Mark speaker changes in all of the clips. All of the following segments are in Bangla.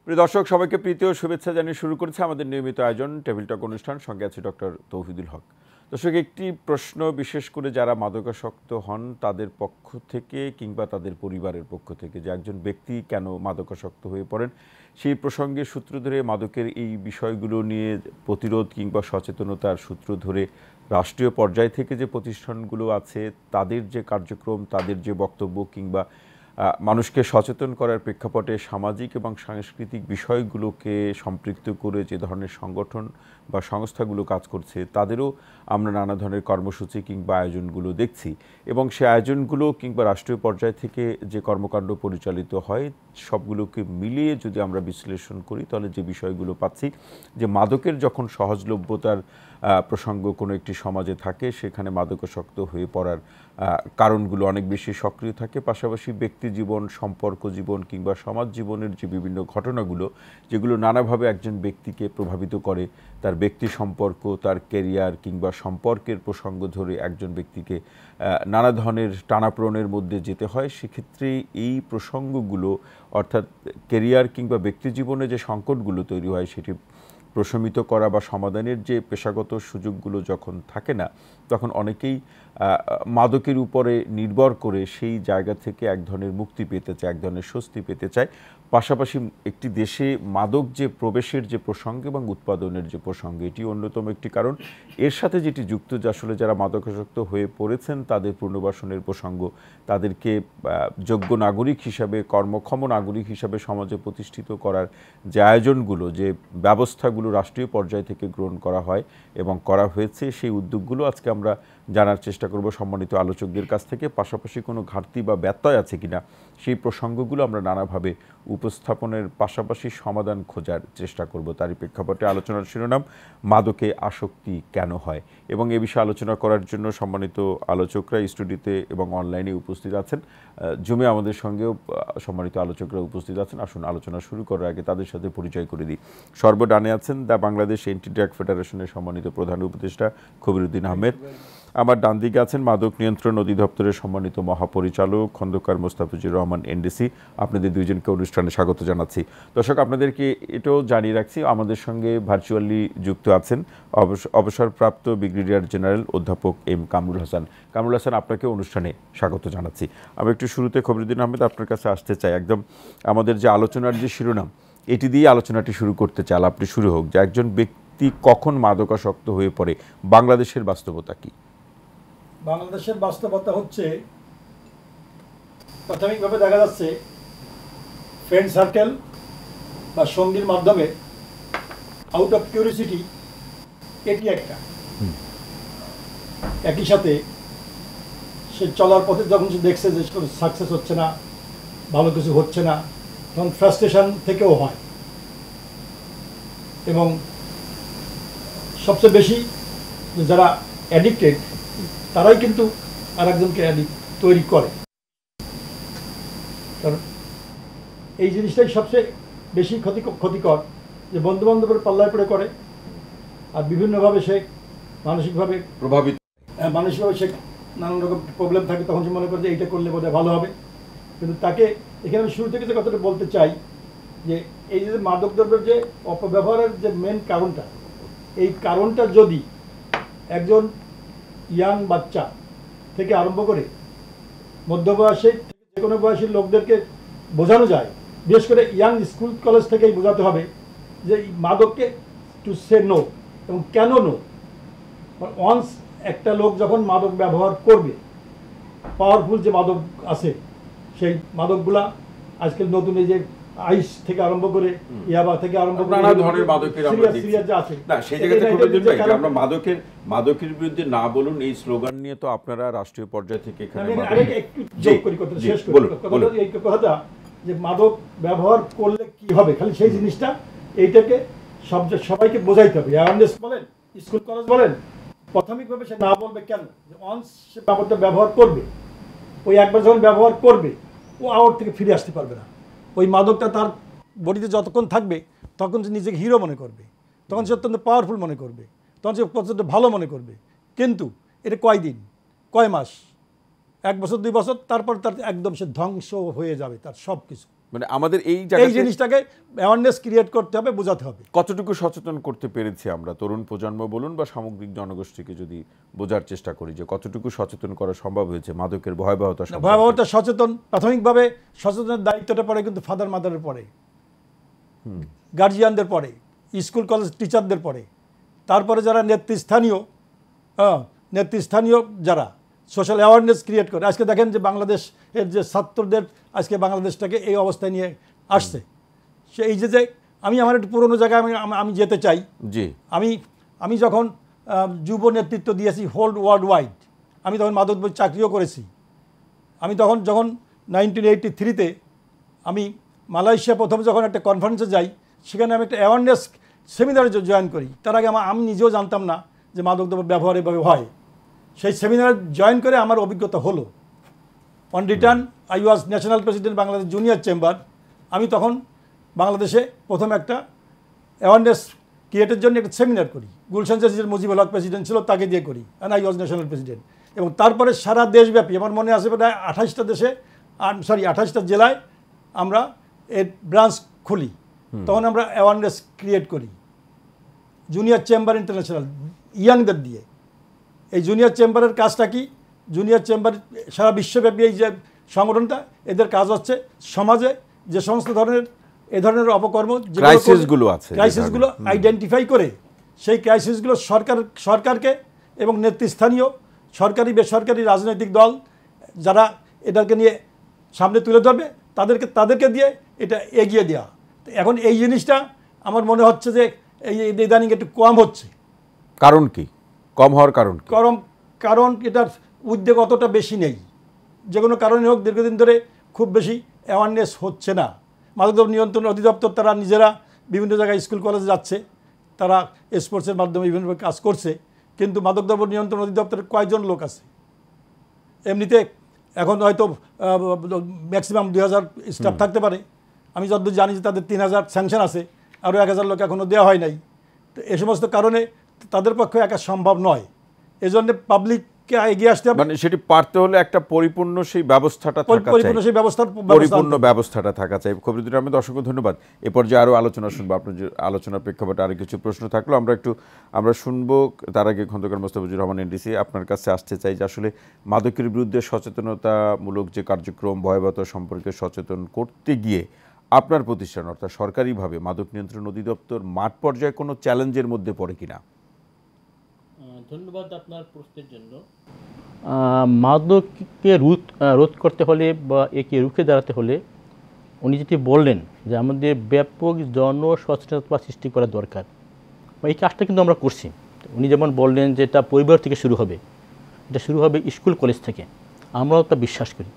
Speaker 1: প্রিয় দর্শক, সবাইকে প্রীতি ও শুভেচ্ছা জানিয়ে শুরু করেছে আমাদের নিয়মিত আয়োজন টেবিল টক অনুষ্ঠান। সঙ্গে আছে ডক্টর তৌহিদুল হক। দর্শক, একটি প্রশ্ন বিশেষ করে যারা মাদকাসক্ত হন তাদের পক্ষ থেকে কিংবা তাদের পরিবারের পক্ষ থেকে, যে একজন ব্যক্তি কেন মাদকাসক্ত হয়ে পড়েন, সেই প্রসঙ্গে সূত্র ধরে মাদকের এই বিষয়গুলো নিয়ে প্রতিরোধ কিংবা সচেতনতার সূত্র ধরে রাষ্ট্রীয় পর্যায় থেকে যে প্রতিষ্ঠানগুলো আছে তাদের যে কার্যক্রম, তাদের যে বক্তব্য কিংবা মানুষকে সচেতন করার প্রেক্ষাপটে সামাজিক এবং সাংস্কৃতিক বিষয়গুলোকে সম্পৃক্ত করে যে ধরনের সংগঠন বা সংস্থাগুলো কাজ করছে তাদেরও আমরা নানা ধরনের কর্মসূচি কিংবা আয়োজনগুলো দেখছি। এবং সে আয়োজনগুলো কিংবা রাষ্ট্রীয় পর্যায় থেকে যে কর্মকাণ্ড পরিচালিত হয় সবগুলোকে মিলিয়ে যদি আমরা বিশ্লেষণ করি তাহলে যে বিষয়গুলো পাচ্ছি, যে মাদকের যখন সহজলভ্যতার প্রসঙ্গ কোনো একটি সমাজে থাকে সেখানে মাদকাসক্ত হয়ে পড়ার কারণগুলো অনেক বেশি সক্রিয় থাকে। পাশাপাশি ব্যক্তি জীবন, সম্পর্ক জীবন কিংবা সমাজ জীবনের যে বিভিন্ন ঘটনাগুলো যেগুলো নানাভাবে একজন ব্যক্তিকে প্রভাবিত করে, তার ব্যক্তি সম্পর্ক, তার ক্যারিয়ার কিংবা সম্পর্কের প্রসঙ্গ ধরে একজন ব্যক্তিকে নানা ধরনের টানাপোড়েনের মধ্যে যেতে হয়। সেক্ষেত্রে এই প্রসঙ্গগুলো অর্থাৎ ক্যারিয়ার কিংবা ব্যক্তি জীবনে যে সংকটগুলো তৈরি হয় সেটি প্রশমিত করা বা সমাধানের যে পেশাগত সুযোগগুলো যখন থাকে না, তখন অনেকেই মাদকের উপরে নির্ভর করে সেই জায়গা থেকে এক ধরনের মুক্তি পেতে চায়, এক ধরনের স্বস্তি পেতে চায়। পাশাপাশি একটি দেশে মাদক যে প্রবেশের যে প্রসঙ্গ এবং উৎপাদনের যে প্রসঙ্গ, এটি অন্যতম একটি কারণ। এর সাথে যেটি যুক্ত যে আসলে যারা মাদকাসক্ত হয়ে পড়েছেন তাদের পুনর্বাসনের প্রসঙ্গ, তাদেরকে যোগ্য নাগরিক হিসাবে, কর্মক্ষম নাগরিক হিসাবে সমাজে প্রতিষ্ঠিত করার যে আয়োজনগুলো, যে ব্যবস্থাগুলো রাষ্ট্রীয় পর্যায় থেকে গ্রহণ করা হয় এবং করা হয়েছে, সেই উদ্যোগগুলো আজকে আমরা জানার চেষ্টা করব সম্মানিত আলোচকদের কাছ থেকে। পাশাপাশি কোনো ঘাটতি বা ব্যত্যয় আছে কিনা সেই প্রসঙ্গগুলো আমরা নানাভাবে উপস্থাপনের পাশাপাশি সমাধান খোঁজার চেষ্টা করব। তারই প্রেক্ষাপটে আলোচনার শিরোনাম মাদকে আসক্তি কেন হয়, এবং এ বিষয়ে আলোচনা করার জন্য সম্মানিত আলোচকরা স্টুডিওতে এবং অনলাইনে উপস্থিত আছেন। জুমে আমাদের সঙ্গেও সম্মানিত আলোচকরা উপস্থিত আছেন। আসুন আলোচনা শুরু করার আগে তাদের সাথে পরিচয় করে দিই। সর্বডানে আছেন দ্য বাংলাদেশ এন্টি ড্রাগ ফেডারেশনের সম্মানিত প্রধান উপদেষ্টা খবিরউদ্দিন আহমেদ। আমার ডান দিকে আছেন মাদক নিয়ন্ত্রণ অধিদপ্তরের সম্মানিত মহাপরিচালক খন্দকার মোস্তাফিজুর রহমান এনডিসি। আপনাদের দুইজনকে অনুষ্ঠানে স্বাগত জানাচ্ছি। দর্শক, আপনাদেরকে এটাও জানিয়ে রাখছি আমাদের সঙ্গে ভার্চুয়ালি যুক্ত আছেন অবসরপ্রাপ্ত ব্রিগেডিয়ার জেনারেল অধ্যাপক এম কামরুল হাসান। কামরুল হাসান, আপনাকে অনুষ্ঠানে স্বাগত জানাচ্ছি। আমি একটু শুরুতে খবিরউদ্দিন আহমেদ আপনার কাছে আসতে চাই। একদম আমাদের যে আলোচনার যে শিরোনাম এটি দিয়ে আলোচনাটি শুরু করতে চাই। আপনি শুরু হোক যে একজন ব্যক্তি কখন মাদকাসক্ত হয়ে পড়ে, বাংলাদেশের বাস্তবতা কি?
Speaker 2: বাংলাদেশের বাস্তবতা হচ্ছে, প্রাথমিকভাবে দেখা যাচ্ছে ফ্রেন্ড সার্কেল বা সঙ্গীর মাধ্যমে আউট অফ কিউরিসিটি, এটি একটা। একই সাথে সে চলার পথে যখন সে দেখছে যে সাকসেস হচ্ছে না, ভালো কিছু হচ্ছে না, তখন ফ্রাস্ট্রেশন থেকেও হয়। এবং সবচেয়ে বেশি যারা অ্যাডিক্টেড তারাই কিন্তু আর একজনকে তৈরি করে। কারণ এই জিনিসটাই সবচেয়ে বেশি ক্ষতিকর, যে বন্ধু বান্ধবের পাল্লায় পড়ে করে, আর বিভিন্নভাবে সে মানসিকভাবে সে নানান রকম প্রবলেম থাকে। তখন সে মনে করে যে এইটা করলে বোধহয় ভালো হবে। কিন্তু তাকে এখানে আমি শুরু থেকে যে কথাটা বলতে চাই, যে এই যে মাদক দ্রব্যের যে অপব্যবহারের যে মেন কারণটা, এই কারণটা যদি একজন ইয়াং বাচ্চা থেকে আরম্ভ করে মধ্যবয়সী থেকে যে কোনো বয়সী লোকদেরকে বোঝানো যায়, বিশেষ করে ইয়াং স্কুল কলেজ থেকেই বোঝাতে হবে যে মাদককে টু সে নো, এবং কেন নো। ওয়ান্স একটা লোক যখন মাদক ব্যবহার করবে, পাওয়ারফুল যে মাদক আছে সেই মাদকগুলা আজকাল নতুন এই যে আইস থেকে আরম্ভ করে ইয়াবা থেকে আরম্ভ করে
Speaker 1: নানা ধরনের মাদকের আমরা দেখছি না, সেই জায়গাতে খবিরউদ্দিন ভাই আমরা মাদকের বিরুদ্ধে না বলুন এই স্লোগান নিয়ে তো আপনারা রাষ্ট্রীয় পর্যায় থেকে এখানে
Speaker 2: একটু যোগ করি, কথা শেষ করি। এই কথাটা যে মাদক ব্যবহার করলে কি হবে, খালি সেই জিনিসটা এইটাকে সবাইকে বোঝাইতে হবে। অ্যাওয়ারনেস বলেন, স্কুল কলেজ বলেন, প্রাথমিকভাবে সে না বলবে কেন, যে অনস সে ব্যাপারটা ব্যবহার করবে, ওই একবার যখন ব্যবহার করবে ও আওয়ার থেকে ফিরে আসতে পারবে না। ওই মাদকটা তার বডিতে যতক্ষণ থাকবে তখন সে নিজেকে হিরো মনে করবে, তখন সে অত্যন্ত পাওয়ারফুল মনে করবে, তখন সে অত্যন্ত ভালো মনে করবে। কিন্তু এটা কয়দিন, কয় মাস, 1 বছর 2 বছর, তারপর তার একদম সে ধ্বংস হয়ে যাবে তার সব কিছু।
Speaker 1: মানে আমাদের এই
Speaker 2: এই
Speaker 1: জায়গায়
Speaker 2: জিনিসটাকে অ্যাওয়ারনেস ক্রিয়েট করতে হবে, বোঝাতে হবে।
Speaker 1: কতটুকু সচেতন করতে পেরেছি আমরা তরুণ প্রজন্ম বলুন বা সামগ্রিক জনগোষ্ঠীকে যদি বোঝার চেষ্টা করি যে কতটুকু সচেতন করা সম্ভব হয়েছে মাদকের ভয়াবহতা সম্পর্কে?
Speaker 2: ভয়াবহতা সচেতন, প্রাথমিকভাবে সচেতনের দায়িত্বটা পড়ে কিন্তু ফাদার মাদারের পরে, গার্জিয়ানদের পরে, স্কুল কলেজ টিচারদের পরে, তারপরে যারা নেতৃস্থানীয় যারা সোশ্যাল অ্যাওয়ারনেস ক্রিয়েট করে। আজকে দেখেন যে বাংলাদেশের যে ছাত্রদের আজকে বাংলাদেশটাকে এই অবস্থায় নিয়ে আসছে, সেই যে আমি আমার একটু পুরোনো জায়গায় আমি যেতে চাই।
Speaker 1: জি,
Speaker 2: আমি যখন যুব নেতৃত্ব দিয়েছি হোল ওয়ার্ল্ড ওয়াইড, আমি তখন মাদকদ্রব্য চাকরিও করেছি। আমি যখন 1983-তে আমি মালয়েশিয়া প্রথম যখন একটা কনফারেন্সে যাই, সেখানে আমি একটা অ্যাওয়ারনেস সেমিনারে জয়েন করি। তার আগে আমি নিজেও জানতাম না যে মাদকদ্রব্য ব্যবহার এভাবে হয়। সেই সেমিনারে জয়েন করে আমার অভিজ্ঞতা হলো। On return I was national president Bangladesh junior chamber. আমি তখন বাংলাদেশে প্রথম একটা অ্যাওয়ারনেস ক্রিয়েটের জন্য একটা সেমিনার করি। গুলশান জাজির মুজিবুল হক প্রেসিডেন্ট ছিল, তাকে দিয়ে করি, and I was national president. এবং তারপরে সারা দেশব্যাপী আমার মনে আছে প্রায় 28টা জেলায় আমরা এর ব্রাঞ্চ খুলি। তখন আমরা অ্যাওয়ারনেস ক্রিয়েট করি জুনিয়র চেম্বার ইন্টারন্যাশনাল ইয়াংদের দিয়ে। এই জুনিয়র চেম্বারের কাজটা কি? জুনিয়র চেম্বার সারা বিশ্বব্যাপী এই যে সংগঠনটা, এদের কাজ হচ্ছে সমাজে যে সমস্ত ধরনের এ ধরনের অপকর্ম, ক্রাইসিসগুলো আইডেন্টিফাই করে সেই ক্রাইসিসগুলো সরকারকে এবং নেতৃস্থানীয় সরকারি বেসরকারি রাজনৈতিক দল যারা এটাকে নিয়ে সামনে তুলে ধরবে তাদেরকে দিয়ে এটা এগিয়ে দেওয়া। এখন এই জিনিসটা আমার মনে হচ্ছে যে এই ইদানিং একটু কম হচ্ছে।
Speaker 1: কারণ কি কম হওয়ার কারণ?
Speaker 2: কারণ এটার উদ্যোগ অতটা বেশি নেই। যে কোনো কারণে হোক দীর্ঘদিন ধরে খুব বেশি অ্যাওয়ারনেস হচ্ছে না। মাদকদ্রব্য নিয়ন্ত্রণ অধিদপ্তর তারা নিজেরা বিভিন্ন জায়গায় স্কুল কলেজে যাচ্ছে, তারা স্পোর্টসের মাধ্যমে বিভিন্নভাবে কাজ করছে, কিন্তু মাদকদ্রব্য নিয়ন্ত্রণ অধিদপ্তরের কয়জন লোক আছে? এমনিতে এখন হয়তো ম্যাক্সিমাম 2000 স্টাফ থাকতে পারে। আমি যতদূর জানি যে তাদের 3000 স্যাংশন আছে, আরও 1000 লোক এখনও দেওয়া হয় নাই। তো এই সমস্ত কারণে তাদের পক্ষে একা সম্ভব নয়। এজন্য পাবলিককে এগিয়ে আসতে হবে।
Speaker 1: মানে সেটি পারতে হলে একটা পরিপূর্ণ সেই ব্যবস্থাটা থাকা চাই, পরিপূর্ণ ব্যবস্থাটা থাকা চাই। খবরুদ্দিন আহমেদ, অসংখ্য ধন্যবাদ। এ পর্যায়ে আরও আলোচনা শুনবো। আপনার যে আলোচনার প্রেক্ষাপটে আরও কিছু প্রশ্ন থাকলো আমরা শুনবো। তার আগে খন্দকার মোস্তাফিজুর রহমান এনডিসি, আপনার কাছে আসতে চাই যে আসলে মাদকের বিরুদ্ধে সচেতনতামূলক যে কার্যক্রম, ভয়াবহতা সম্পর্কে সচেতন করতে গিয়ে আপনার প্রতিষ্ঠান অর্থাৎ সরকারিভাবে মাদক নিয়ন্ত্রণ অধিদপ্তর মাঠ পর্যায়ে কোনো চ্যালেঞ্জের মধ্যে পড়ে কিনা?
Speaker 3: ধন্যবাদ আপনার প্রশ্নের জন্য। মাদককে রোধ করতে হলে বা একে রুখে দাঁড়াতে হলে উনি যেটি বললেন যে আমাদের ব্যাপক জনসচেতনতা সৃষ্টি করা দরকার, এই কাজটা কিন্তু আমরা করছি। উনি যেমন বললেন যে এটা পরিবার থেকে শুরু হবে, এটা শুরু হবে স্কুল কলেজ থেকে, আমরাও তা বিশ্বাস করি।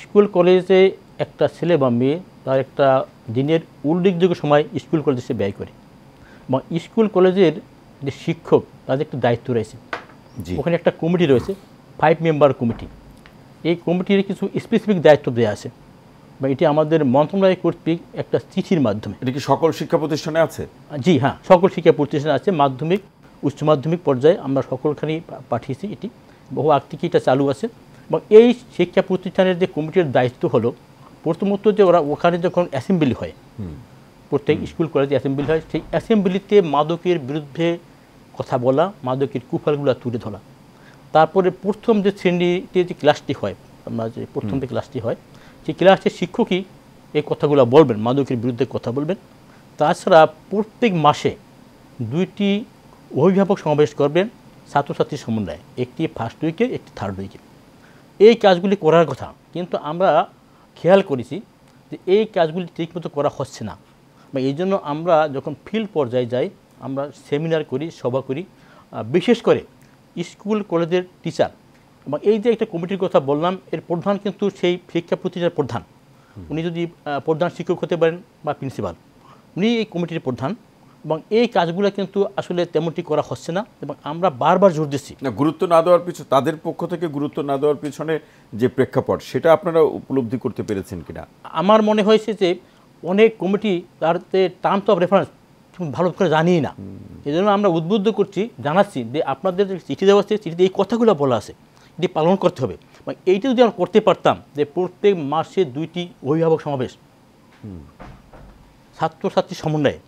Speaker 3: স্কুল কলেজে একটা ছেলে বা মেয়ে তার একটা দিনের উল্লেখযোগ্য সময় স্কুল কলেজে সে ব্যয় করে, এবং স্কুল কলেজের যে শিক্ষক তাদের একটা দায়িত্ব রয়েছে। ওখানে একটা কমিটি রয়েছে, 5 মেম্বার কমিটি। এই কমিটির কিছু স্পেসিফিক দায়িত্ব দেওয়া আছে, বা এটি আমাদের মন্ত্রণালয় কর্তৃক একটা চিঠির মাধ্যমে।
Speaker 1: এটা কি সকল শিক্ষা প্রতিষ্ঠানে আছে?
Speaker 3: জি হ্যাঁ, সকল শিক্ষা প্রতিষ্ঠানে আছে। মাধ্যমিক, উচ্চ মাধ্যমিক পর্যায়ে আমরা সকলখানেই পাঠিয়েছি। এটি বহু আগ থেকে এটা চালু আছে। এবং এই শিক্ষা প্রতিষ্ঠানের যে কমিটির দায়িত্ব হলো, প্রথমত যে ওখানে যখন অ্যাসেম্বলি হয়, প্রত্যেক স্কুল কলেজে অ্যাসেম্বলি হয়, সেই অ্যাসেম্বলিতে মাদকের বিরুদ্ধে কথা বলা, মাদকের কুফলগুলো তুলে ধরা। তারপরে প্রথম যে শ্রেণীতে যে ক্লাসটি হয়, আমরা যে প্রথম যে ক্লাসটি হয়, সেই ক্লাসের শিক্ষকই এই কথাগুলো বলবেন, মাদকের বিরুদ্ধে কথা বলবেন। তাছাড়া প্রত্যেক মাসে 2টি অভিভাবক সমাবেশ করবেন ছাত্রছাত্রীর সমন্বয়ে, একটি ফার্স্ট উইকে, একটি থার্ড উইকে। এই কাজগুলি করার কথা, কিন্তু আমরা খেয়াল করেছি যে এই কাজগুলি ঠিকমতো করা হচ্ছে না। বা এই জন্য আমরা যখন ফিল্ড পর্যায়ে যাই, আমরা সেমিনার করি, সভা করি, বিশেষ করে স্কুল কলেজের টিচার। এবং এই যে একটা কমিটির কথা বললাম, এর প্রধান কিন্তু সেই শিক্ষা প্রতিষ্ঠানের প্রধান। উনি যদি প্রধান শিক্ষক হতে পারেন বা প্রিন্সিপাল, উনি এই কমিটির প্রধান। এবং এই কাজগুলো কিন্তু আসলে তেমনটি করা হচ্ছে না, এবং আমরা বারবার জোর দিচ্ছি।
Speaker 1: গুরুত্ব না দেওয়ার পিছনে, তাদের পক্ষ থেকে গুরুত্ব না দেওয়ার পিছনে যে প্রেক্ষাপট, সেটা আপনারা উপলব্ধি করতে পেরেছেন কিনা?
Speaker 3: আমার মনে হয়েছে যে অনেক কমিটি তারতে টার্মস অফ রেফারেন্স ভালো করে জানিই না। এই জন্য আমরা উদ্বুদ্ধ করছি, জানাচ্ছি যে আপনাদের যে চিঠি দেওয়া আছে, চিঠিতে এই কথাগুলো বলা আছে, এটি পালন করতে হবে। এইটা যদি আমরা করতে পারতাম যে প্রত্যেক মাসে 2টি অভিভাবক সমাবেশ, ছাত্রছাত্রী সমন্বয়ে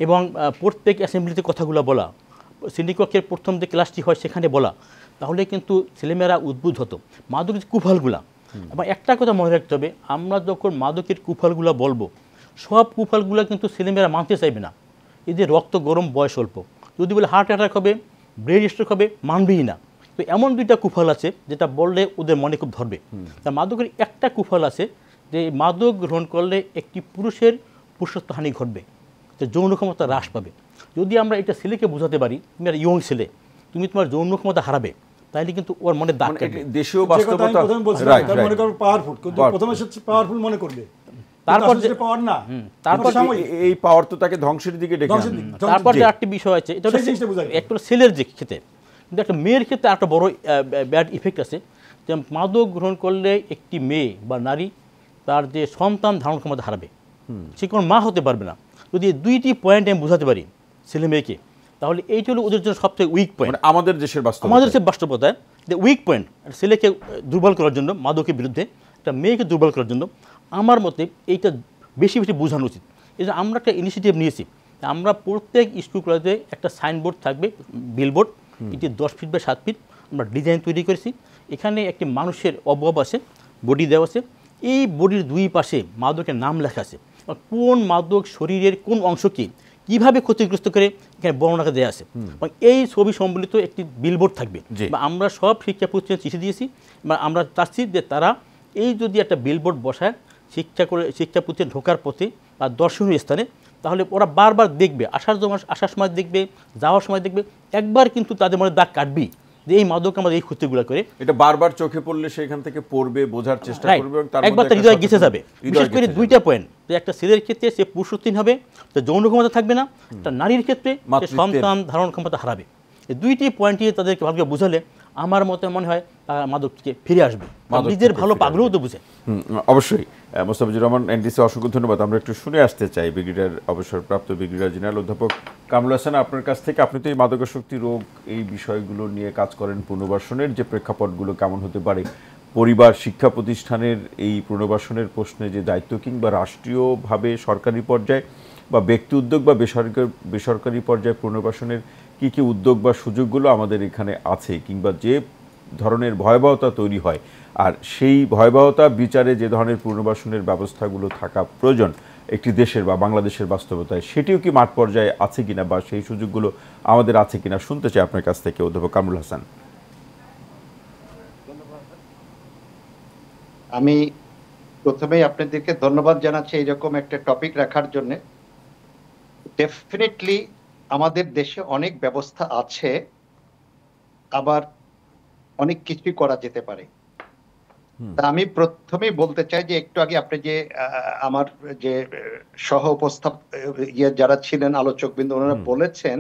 Speaker 3: এবং প্রত্যেক অ্যাসেম্বলিতে কথাগুলো বলা, শ্রেণীকক্ষের প্রথম যে ক্লাসটি হয় সেখানে বলা, তাহলে কিন্তু ছেলেমেয়েরা উদ্বুদ্ধ হতো। মাদকের কুফলগুলা, এবং একটা কথা মনে রাখতে হবে, আমরা যখন মাদকের কুফলগুলো বলবো, সব কুফলগুলো কিন্তু ছেলেমেয়েরা মানতে চাইবে না। এই যে রক্ত গরম, বয়স অল্প, যদি বলে হার্ট অ্যাটাক হবে, ব্রেন স্ট্রোক হবে, মানবেই না। তো এমন দুইটা কুফল আছে যেটা বললে ওদের মনে খুব ধরবে। তা মাদকের একটা কুফল আছে যে মাদক গ্রহণ করলে একটি পুরুষের পুরুষত্বহানি ঘটবে, যে যৌন ক্ষমতা হ্রাস পাবে। যদি আমরা এটা ছেলেকে বোঝাতে পারি, তুমি একটা ইয়ং ছেলে, তুমি তোমার যৌন ক্ষমতা হারাবে, তাহলে কিন্তু ওর মনে দাগ কাটবে।
Speaker 1: দেশীয়
Speaker 2: যে কথা আমি
Speaker 1: বাস্তবতা
Speaker 2: প্রথমে বলছিলাম,
Speaker 1: রাইট
Speaker 2: তার মনে
Speaker 1: রাইট
Speaker 2: করো পাওয়ারফুল, কিন্তু প্রথমে সে পাওয়ারফুল মনে করবে,
Speaker 3: তারপর
Speaker 2: যে পাওয়ার না,
Speaker 3: তারপর
Speaker 1: এই পাওয়ার তো তাকে ধ্বংসের দিকে ডেকে
Speaker 2: ধ্বংসের
Speaker 1: আনবে।
Speaker 2: দিকে।
Speaker 3: তারপর যে আরেকটি বিষয় আছে, এটা
Speaker 2: সেই জিনিসটা বোঝা যায়।
Speaker 3: একটা ছেলের যে ক্ষেত্রে, কিন্তু একটা মেয়ের ক্ষেত্রে একটা বড় ব্যাড ইফেক্ট আছে, যে মাদক গ্রহণ করলে একটি মেয়ে বা নারী তার যে সন্তান ধারণ ক্ষমতা হারাবে, সে কোনো মা হতে পারবে না। যদি এই দুইটি পয়েন্ট আমি বোঝাতে পারি ছেলে মেয়েকে, তাহলে এইটা হলো ওদের জন্য সবথেকে উইক পয়েন্ট।
Speaker 1: মানে আমাদের দেশের বাস্তবতা,
Speaker 3: আমাদের সে বাস্তবতায় যে উইক পয়েন্ট, ছেলেকে দুর্বল করার জন্য, মাদকের বিরুদ্ধে একটা মেয়েকে দুর্বল করার জন্য আমার মতে এইটা বেশি বেশি বোঝানো উচিত। এই যে আমরা একটা ইনিশিয়েটিভ নিয়েছি, আমরা প্রত্যেক স্কুল কলেজে একটা সাইনবোর্ড থাকবে, বিলবোর্ড, এটি 10 ফিট বা 7 ফিট আমরা ডিজাইন তৈরি করেছি। এখানে একটি মানুষের অবয়ব আছে, বডি দেওয়া আছে, এই বডির দুই পাশে মাদকের নাম লেখা আছে, কোন মাদক শরীরের কোন অংশকে কীভাবে ক্ষতিগ্রস্ত করে এখানে বর্ণনা দেওয়া আছে, এবং এই ছবি সম্বলিত একটি বিলবোর্ড থাকবে। বা আমরা সব শিক্ষা প্রতিষ্ঠানে চিঠি দিয়েছি, বা আমরা চাচ্ছি যে তারা এই যদি একটা বিলবোর্ড বসায় শিক্ষা প্রতিষ্ঠানে ঢোকার পথে বা দর্শনীয় স্থানে, তাহলে ওরা বারবার দেখবে, আসার সময় দেখবে, যাওয়ার সময় দেখবে, একবার কিন্তু তাদের মনে দাগ কাটবেই যে এই মাদক আমাদের এই ক্ষতিগুলো করে।
Speaker 1: এটা বারবার চোখে পড়লে সেখান থেকে পড়বে, বোঝার চেষ্টা করবে, এবং তার
Speaker 3: একবার তার হৃদয় গেঁথে যাবে। বিশেষ করে দুইটা পয়েন্ট, যে একটা ছেলের ক্ষেত্রে সে পুরুষত্বহীন হবে, তো যৌন ক্ষমতা থাকবে না, একটা নারীর ক্ষেত্রে সে সন্তান ধারণ ক্ষমতা হারাবে। এই দুইটি পয়েন্টই তাদেরকে ভালোভাবে বোঝালে আমার মনে হয় তারা মাদক থেকে ফিরে আসবে, নিজের ভালো পাগলেও তো বুঝে।
Speaker 1: অবশ্যই। মোস্তাফিজুর রহমান, এনডিসি, অসংখ্য ধন্যবাদ। আমরা একটু শুনে আসতে চাই ব্রিগেডিয়ার, অবসরপ্রাপ্ত ব্রিগেডিয়ার জেনারেল অধ্যাপক কামরুল হাসান, আপনার কাছ থেকে। আপনি তো এই মাদকাসক্তি রোগ, এই বিষয়গুলো নিয়ে কাজ করেন, পুনর্বাসনের যে প্রেক্ষাপটগুলো কেমন হতে পারে, পরিবার, শিক্ষা প্রতিষ্ঠানের এই পুনর্বাসনের প্রশ্নে যে দায়িত্ব, কিংবা রাষ্ট্রীয়ভাবে সরকারি পর্যায়ে বা ব্যক্তি উদ্যোগ বা বেসরকারি পর্যায়ে পুনর্বাসনের কী কী উদ্যোগ বা সুযোগগুলো আমাদের এখানে আছে, কিংবা যে ধরনের ভয়াবহতা তৈরি হয়, আর সেই ভয়াবহতা বিচারে যে ধরনের পুনর্বাসনের ব্যবস্থাগুলো থাকা প্রয়োজন একটি দেশের বা বাংলাদেশের বাস্তবতায়, সেটিও কি মাঠ পর্যায়ে আছে কিনা, বা সেই সুযোগগুলো আমাদের আছে কিনা, শুনতে চাই আপনার কাছ থেকে অধ্যাপক কামরুল হাসান।
Speaker 4: আমি প্রথমেই আপনাদেরকে ধন্যবাদ জানাচ্ছি এইরকম একটা টপিক রাখার জন্য। ডেফিনেটলি আমাদের দেশে অনেক ব্যবস্থা আছে, আবার অনেক কিছুই করা যেতে পারে। তা আমি প্রথমেই বলতে চাই যে একটু আগে আপনি যে আমার যে সহ উপস্থাপ যারা ছিলেন আলোচক বিন্দু, ওনারা বলেছেন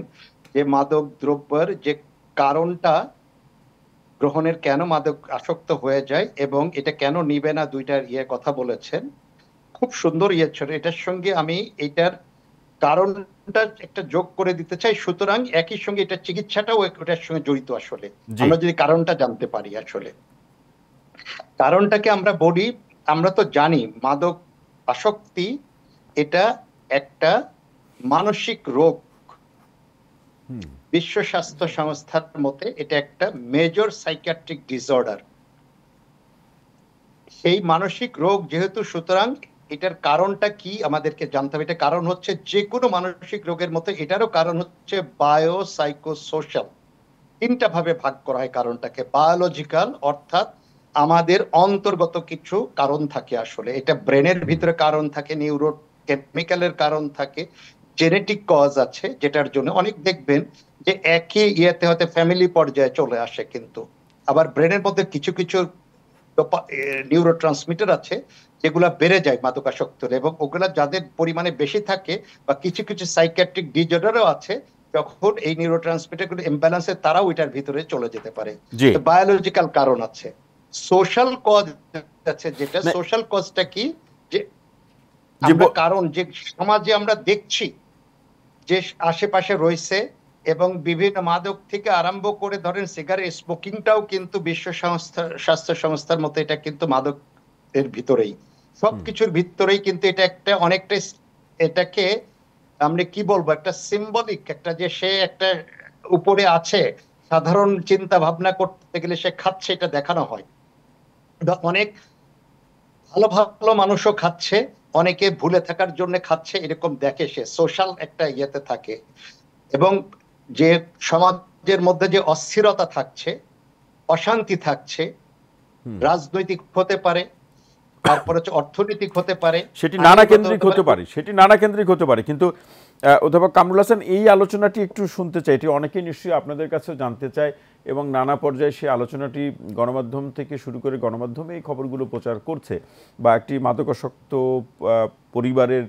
Speaker 4: যে মাদক দ্রব্যের যে কারণটা, গ্রহণের কেন মাদক আসক্ত হয়ে যায় এবং এটা কেন নিবে না, দুইটার কথা বলেছেন, খুব সুন্দর ছিল। এটার সঙ্গে আমি এটার কারণটা একটা যোগ করে দিতে চাই। সুতরাং একই সঙ্গে এটা চিকিৎসাটাও ওটার সঙ্গে জড়িত। আসলে আমরা যদি কারণটা জানতে পারি, আসলে কারণটাকে আমরা বলি, আমরা তো জানি মাদক আসক্তি এটা একটা মানসিক রোগ। বিশ্ব স্বাস্থ্য সংস্থার মতে এটা একটা মেজর সাইকিয়াট্রিক ডিসঅর্ডার। সেই মানসিক রোগ যেহেতু, সুতরাং এটার কারণটা কি আমাদেরকে জানতে হবে। এটা কারণ হচ্ছে যে কোনো মানসিক রোগের মতো এটারও কারণ হচ্ছে বায়ো, সাইকো, সোশ্যাল। তিনটা ভাবে ভাগ করা হয় কারণটাকে। বায়োলজিক্যাল অর্থাৎ আমাদের অন্তর্গত কিছু কারণ থাকে, আসলে এটা ব্রেনের ভিতরে কারণ থাকে, নিউরো কেমিক্যালের কারণ থাকে, জেনেটিক কজ আছে যেটার জন্য অনেক দেখবেন যে একই ইয়েতে হয়তো ফ্যামিলি পর্যায়ে চলে আসে, কিন্তু আবার ব্রেনের মধ্যে কিছু কিছু নিউরো ট্রান্সমিটার আছে যেগুলা বেড়ে যায় মাদকাসক্ত হলে, এবং ওগুলা যাদের পরিমাণে বেশি থাকে বা কিছু কিছু সাইকিয়াট্রিক ডিসঅর্ডারও আছে, যখন এই নিউরো ট্রান্সমিটার গুলো ইমব্যালেন্সে তারাও এটার ভিতরে চলে যেতে পারে। বায়োলজিক্যাল কারণ আছে, সোশ্যাল কজ আছে। যেটা সোশ্যাল কজটা কি, যে আমরা কারণ যে সমাজে আমরা দেখছি যে আশেপাশে রয়েছে, এবং বিভিন্ন মাদক থেকে আরম্ভ করে ধরেন সিগারেট স্মোকিংটাও কিন্তু বিশ্ব স্বাস্থ্য সংস্থার মতে এটা কিন্তু মাদক এর ভিতরেই। সবকিছুর ভিতরেই কিন্তু এটা একটা অনেকটা এটাকে আমরা কি বলবো একটা সিম্বলিক একটা যে সে একটা উপরে আছে, সাধারণ চিন্তা ভাবনা করতে গেলে সে খাচ্ছে এটা দেখানো হয়। অনেক ভালো ভালো মানুষও খাচ্ছে, অনেকে ভুলে থাকার জন্য খাচ্ছে, এরকম দেখে সে সোশ্যাল একটা ইয়েতে থাকে। এবং যে সমাজের মধ্যে যে অস্থিরতা থাকছে, অশান্তি থাকছে, রাজনৈতিক হতে পারে, তারপরে হচ্ছে অর্থনৈতিক হতে পারে,
Speaker 1: সেটি নানা কেন্দ্রিক হতে পারে, কিন্তু অধ্যাপক কামরুল হাসান এই আলোচনাটি একটু শুনতে চাই, এটি অনেকেই নিশ্চয়ই আপনাদের কাছেও জানতে চায় এবং নানা পর্যায়ে সেই আলোচনাটি গণমাধ্যম থেকে শুরু করে গণমাধ্যমে এই খবরগুলো প্রচার করছে, বা একটি মাদকাসক্ত পরিবারের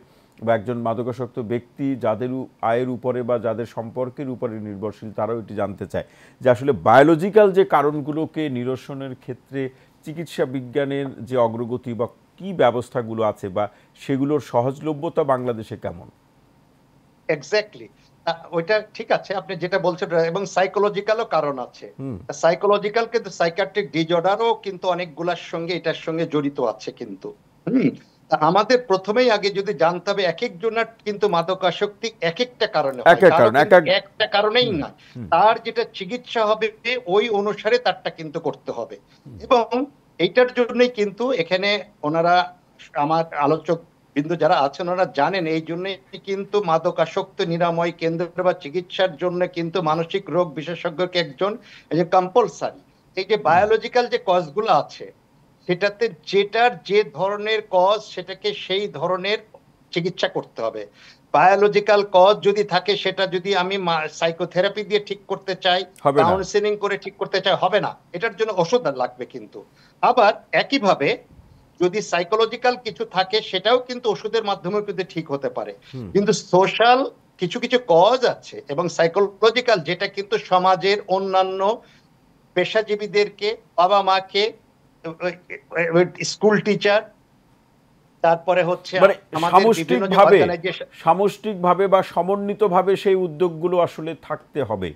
Speaker 1: বা একজন মাদকাসক্ত ব্যক্তি যাদের আয়ের উপরে বা যাদের সম্পর্কের উপরে নির্ভরশীল, তারাও এটি জানতে চায় যে আসলে বায়োলজিক্যাল যে কারণগুলোকে নিরসনের ক্ষেত্রে চিকিৎসা বিজ্ঞানের যে অগ্রগতি বা কি ব্যবস্থাগুলো আছে বা সেগুলোর সহজলভ্যতা বাংলাদেশে কেমন।
Speaker 4: এক্স্যাক্টলি, ওইটা ঠিক আছে আপনি যেটা বলছেন, এবং সাইকোলজিক্যালও কারণ আছে। সাইকোলজিক্যাল কিন্তু সাইকিয়াট্রিক ডিজঅর্ডারও কিন্তু অনেকগুলোর সঙ্গে এটার সঙ্গে জড়িত আছে কিন্তু। আমাদের প্রথমেই আগে যদি জানতে হবে এক একজনের কিন্তু মাদকাসক্তি এক একটা কারণে, একটা কারণেই না, তার যেটা চিকিৎসা হবে ওই অনুসারে তারটা কিন্তু করতে হবে। এবং এইটার জন্যই কিন্তু এখানে ওনারা আমার আলোচক বিন্দু যারা আছেন ওনারা জানেন, এই জন্য কিন্তু মাদকাসক্ত নিরাময় কেন্দ্র বা চিকিৎসার জন্য কিন্তু মানসিক রোগ বিশেষজ্ঞকে একজন কম্পালসারি। এই যে বায়োলজিক্যাল যে কজগুলো আছে সেটাতে যেটার যে ধরনের কজ সেটাকে সেই ধরনের চিকিৎসা করতে হবে। বায়োলজিক্যাল কজ যদি থাকে সেটা যদি আমি সাইকোথেরাপি দিয়ে ঠিক করতে চাই, কাউন্সেলিং করে ঠিক করতে চাই, হবে না, এটার জন্য ওষুধ লাগবে কিন্তু। আবার একইভাবে যদি সাইকোলজিক্যাল কিছু থাকে সেটাও কিন্তু ওষুধের মাধ্যমে কিন্তু ঠিক হতে পারে। কিন্তু সোশ্যাল কিছু কিছু কজ আছে এবং সাইকোলজিক্যাল যেটা কিন্তু সমাজের অন্যান্য পেশাজীবীদেরকে, বাবা মাকে, স্কুল টিচার, তারপরে হচ্ছে
Speaker 1: সামষ্টিকভাবে বা সমন্বিতভাবে সেই উদ্যোগগুলো আসলে থাকতে হবে।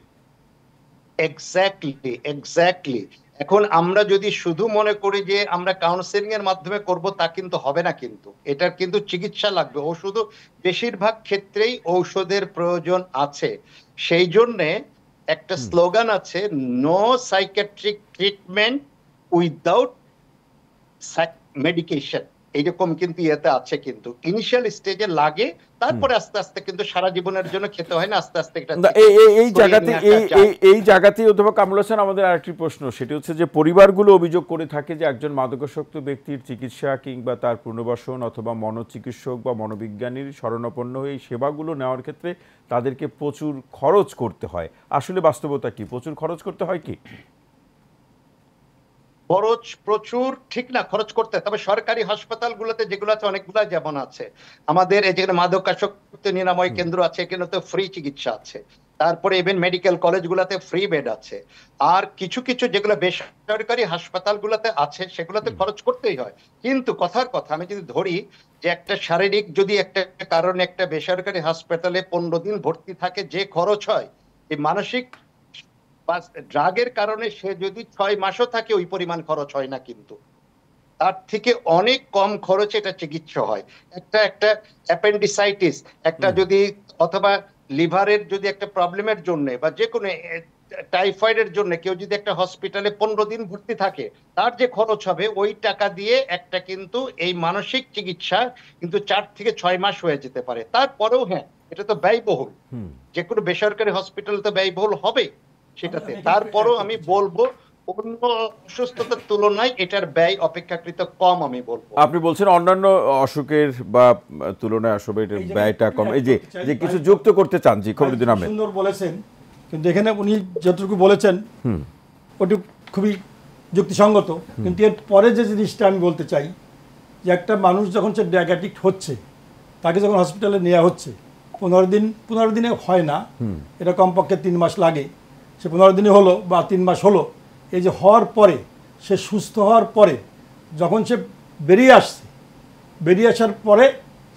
Speaker 4: এক্স্যাক্টলি। এখন আমরা যদি শুধু মনে করি যে আমরা কাউন্সেলিং এর মাধ্যমে করব তা কিন্তু হবে না, কিন্তু এটার কিন্তু চিকিৎসা লাগবে, ওষুধ বেশিরভাগ ক্ষেত্রেই ঔষধের প্রয়োজন আছে। সেই জন্য একটা স্লোগান আছে, no psychiatric treatment without medication, এইরকম কিন্তু ইয়েতে আছে। কিন্তু ইনিশিয়াল স্টেজে লাগে, তারপরে আস্তে আস্তে কিন্তু সারা জীবনের জন্য খেতে হয় না, আস্তে আস্তে
Speaker 1: এই জায়গাতে অধ্যাপক কামরুল হাসান আমাদের আরেকটি প্রশ্ন, সেটি হচ্ছে যে পরিবারগুলো অভিযোগ করে থাকে যে একজন মাদকাসক্ত ব্যক্তির চিকিৎসা কিংবা তার পুনর্বাসন অথবা মনোচিকিৎসক বা মনোবিজ্ঞানীর শরণাপন্ন হয়ে এই সেবাগুলো নেওয়ার ক্ষেত্রে তাদেরকে প্রচুর খরচ করতে হয়। আসলে বাস্তবতা কি, প্রচুর খরচ করতে হয় কি?
Speaker 4: খরচ প্রচুর ঠিক না, খরচ করতে, তবে সরকারি হাসপাতালগুলোতে যেগুলো আছে অনেকগুলো যেমন আছে আমাদের এই যেখানে মাদকাসক্ত নিরাময় কেন্দ্র আছে এখানে তো ফ্রি চিকিৎসা আছে, তারপরে ইভেন মেডিকেল কলেজগুলোতে ফ্রি বেড আছে, আর কিছু কিছু যেগুলো বেসরকারি হাসপাতালগুলোতে আছে সেগুলোতে খরচ করতেই হয়। কিন্তু কথার কথা আমি যদি ধরি যে একটা শারীরিক যদি একটা কারণে একটা বেসরকারি হাসপাতালে 15 দিন ভর্তি থাকে, যে খরচ হয় এই মানসিক ড্রাগের কারণে সে যদি 6 মাসও থাকে ওই পরিমাণ খরচ হয় না, কিন্তু তার থেকে অনেক কম খরচে এটা চিকিৎসা হয়। একটা অ্যাপেন্ডিসাইটিস একটা যদি, অথবা লিভারের যদি একটা প্রবলেমের জন্য বা যে কোনো টাইফয়েডের জন্য কেউ যদি একটা হসপিটালে 15 দিন ভর্তি থাকে, তার যে খরচ হবে ওই টাকা দিয়ে একটা কিন্তু এই মানসিক চিকিৎসা কিন্তু 4 থেকে 6 মাস হয়ে যেতে পারে। তারপরেও হ্যাঁ, এটা তো ব্যয়বহুল, যে কোনো বেসরকারি হসপিটাল তো ব্যয়বহুল হবে সেটাতে, তারপরও আমি বলবো অন্য অসুস্থতার তুলনায় এটার ব্যয় অপেক্ষাকৃত কম। আমি বলবো,
Speaker 1: আপনি বলছেন অন্যান্য অসুখের বা তুলনায় আসলে এটার ব্যয়টা কম, এই যে কিছু যুক্ত করতে চান। জি, খবরুদ্দিন আহমেদ
Speaker 2: সুন্দর বলেছেন, কিন্তু এখানে উনি যতটুকু বলেছেন ওটি খুবই যুক্তিসঙ্গত, কিন্তু এর পরে যে জিনিসটা আমি বলতে চাই যে একটা মানুষ যখন সে ড্রাগ অ্যাডিক্ট হচ্ছে, তাকে যখন হসপিটালে নেওয়া হচ্ছে 15 দিনে হয় না, এটা কমপক্ষে 3 মাস লাগে। সে 15 দিনে হলো বা 3 মাস হলো, এই যে হওয়ার পরে সে সুস্থ হওয়ার পরে যখন সে বেরিয়ে আসছে, বেরিয়ে আসার পরে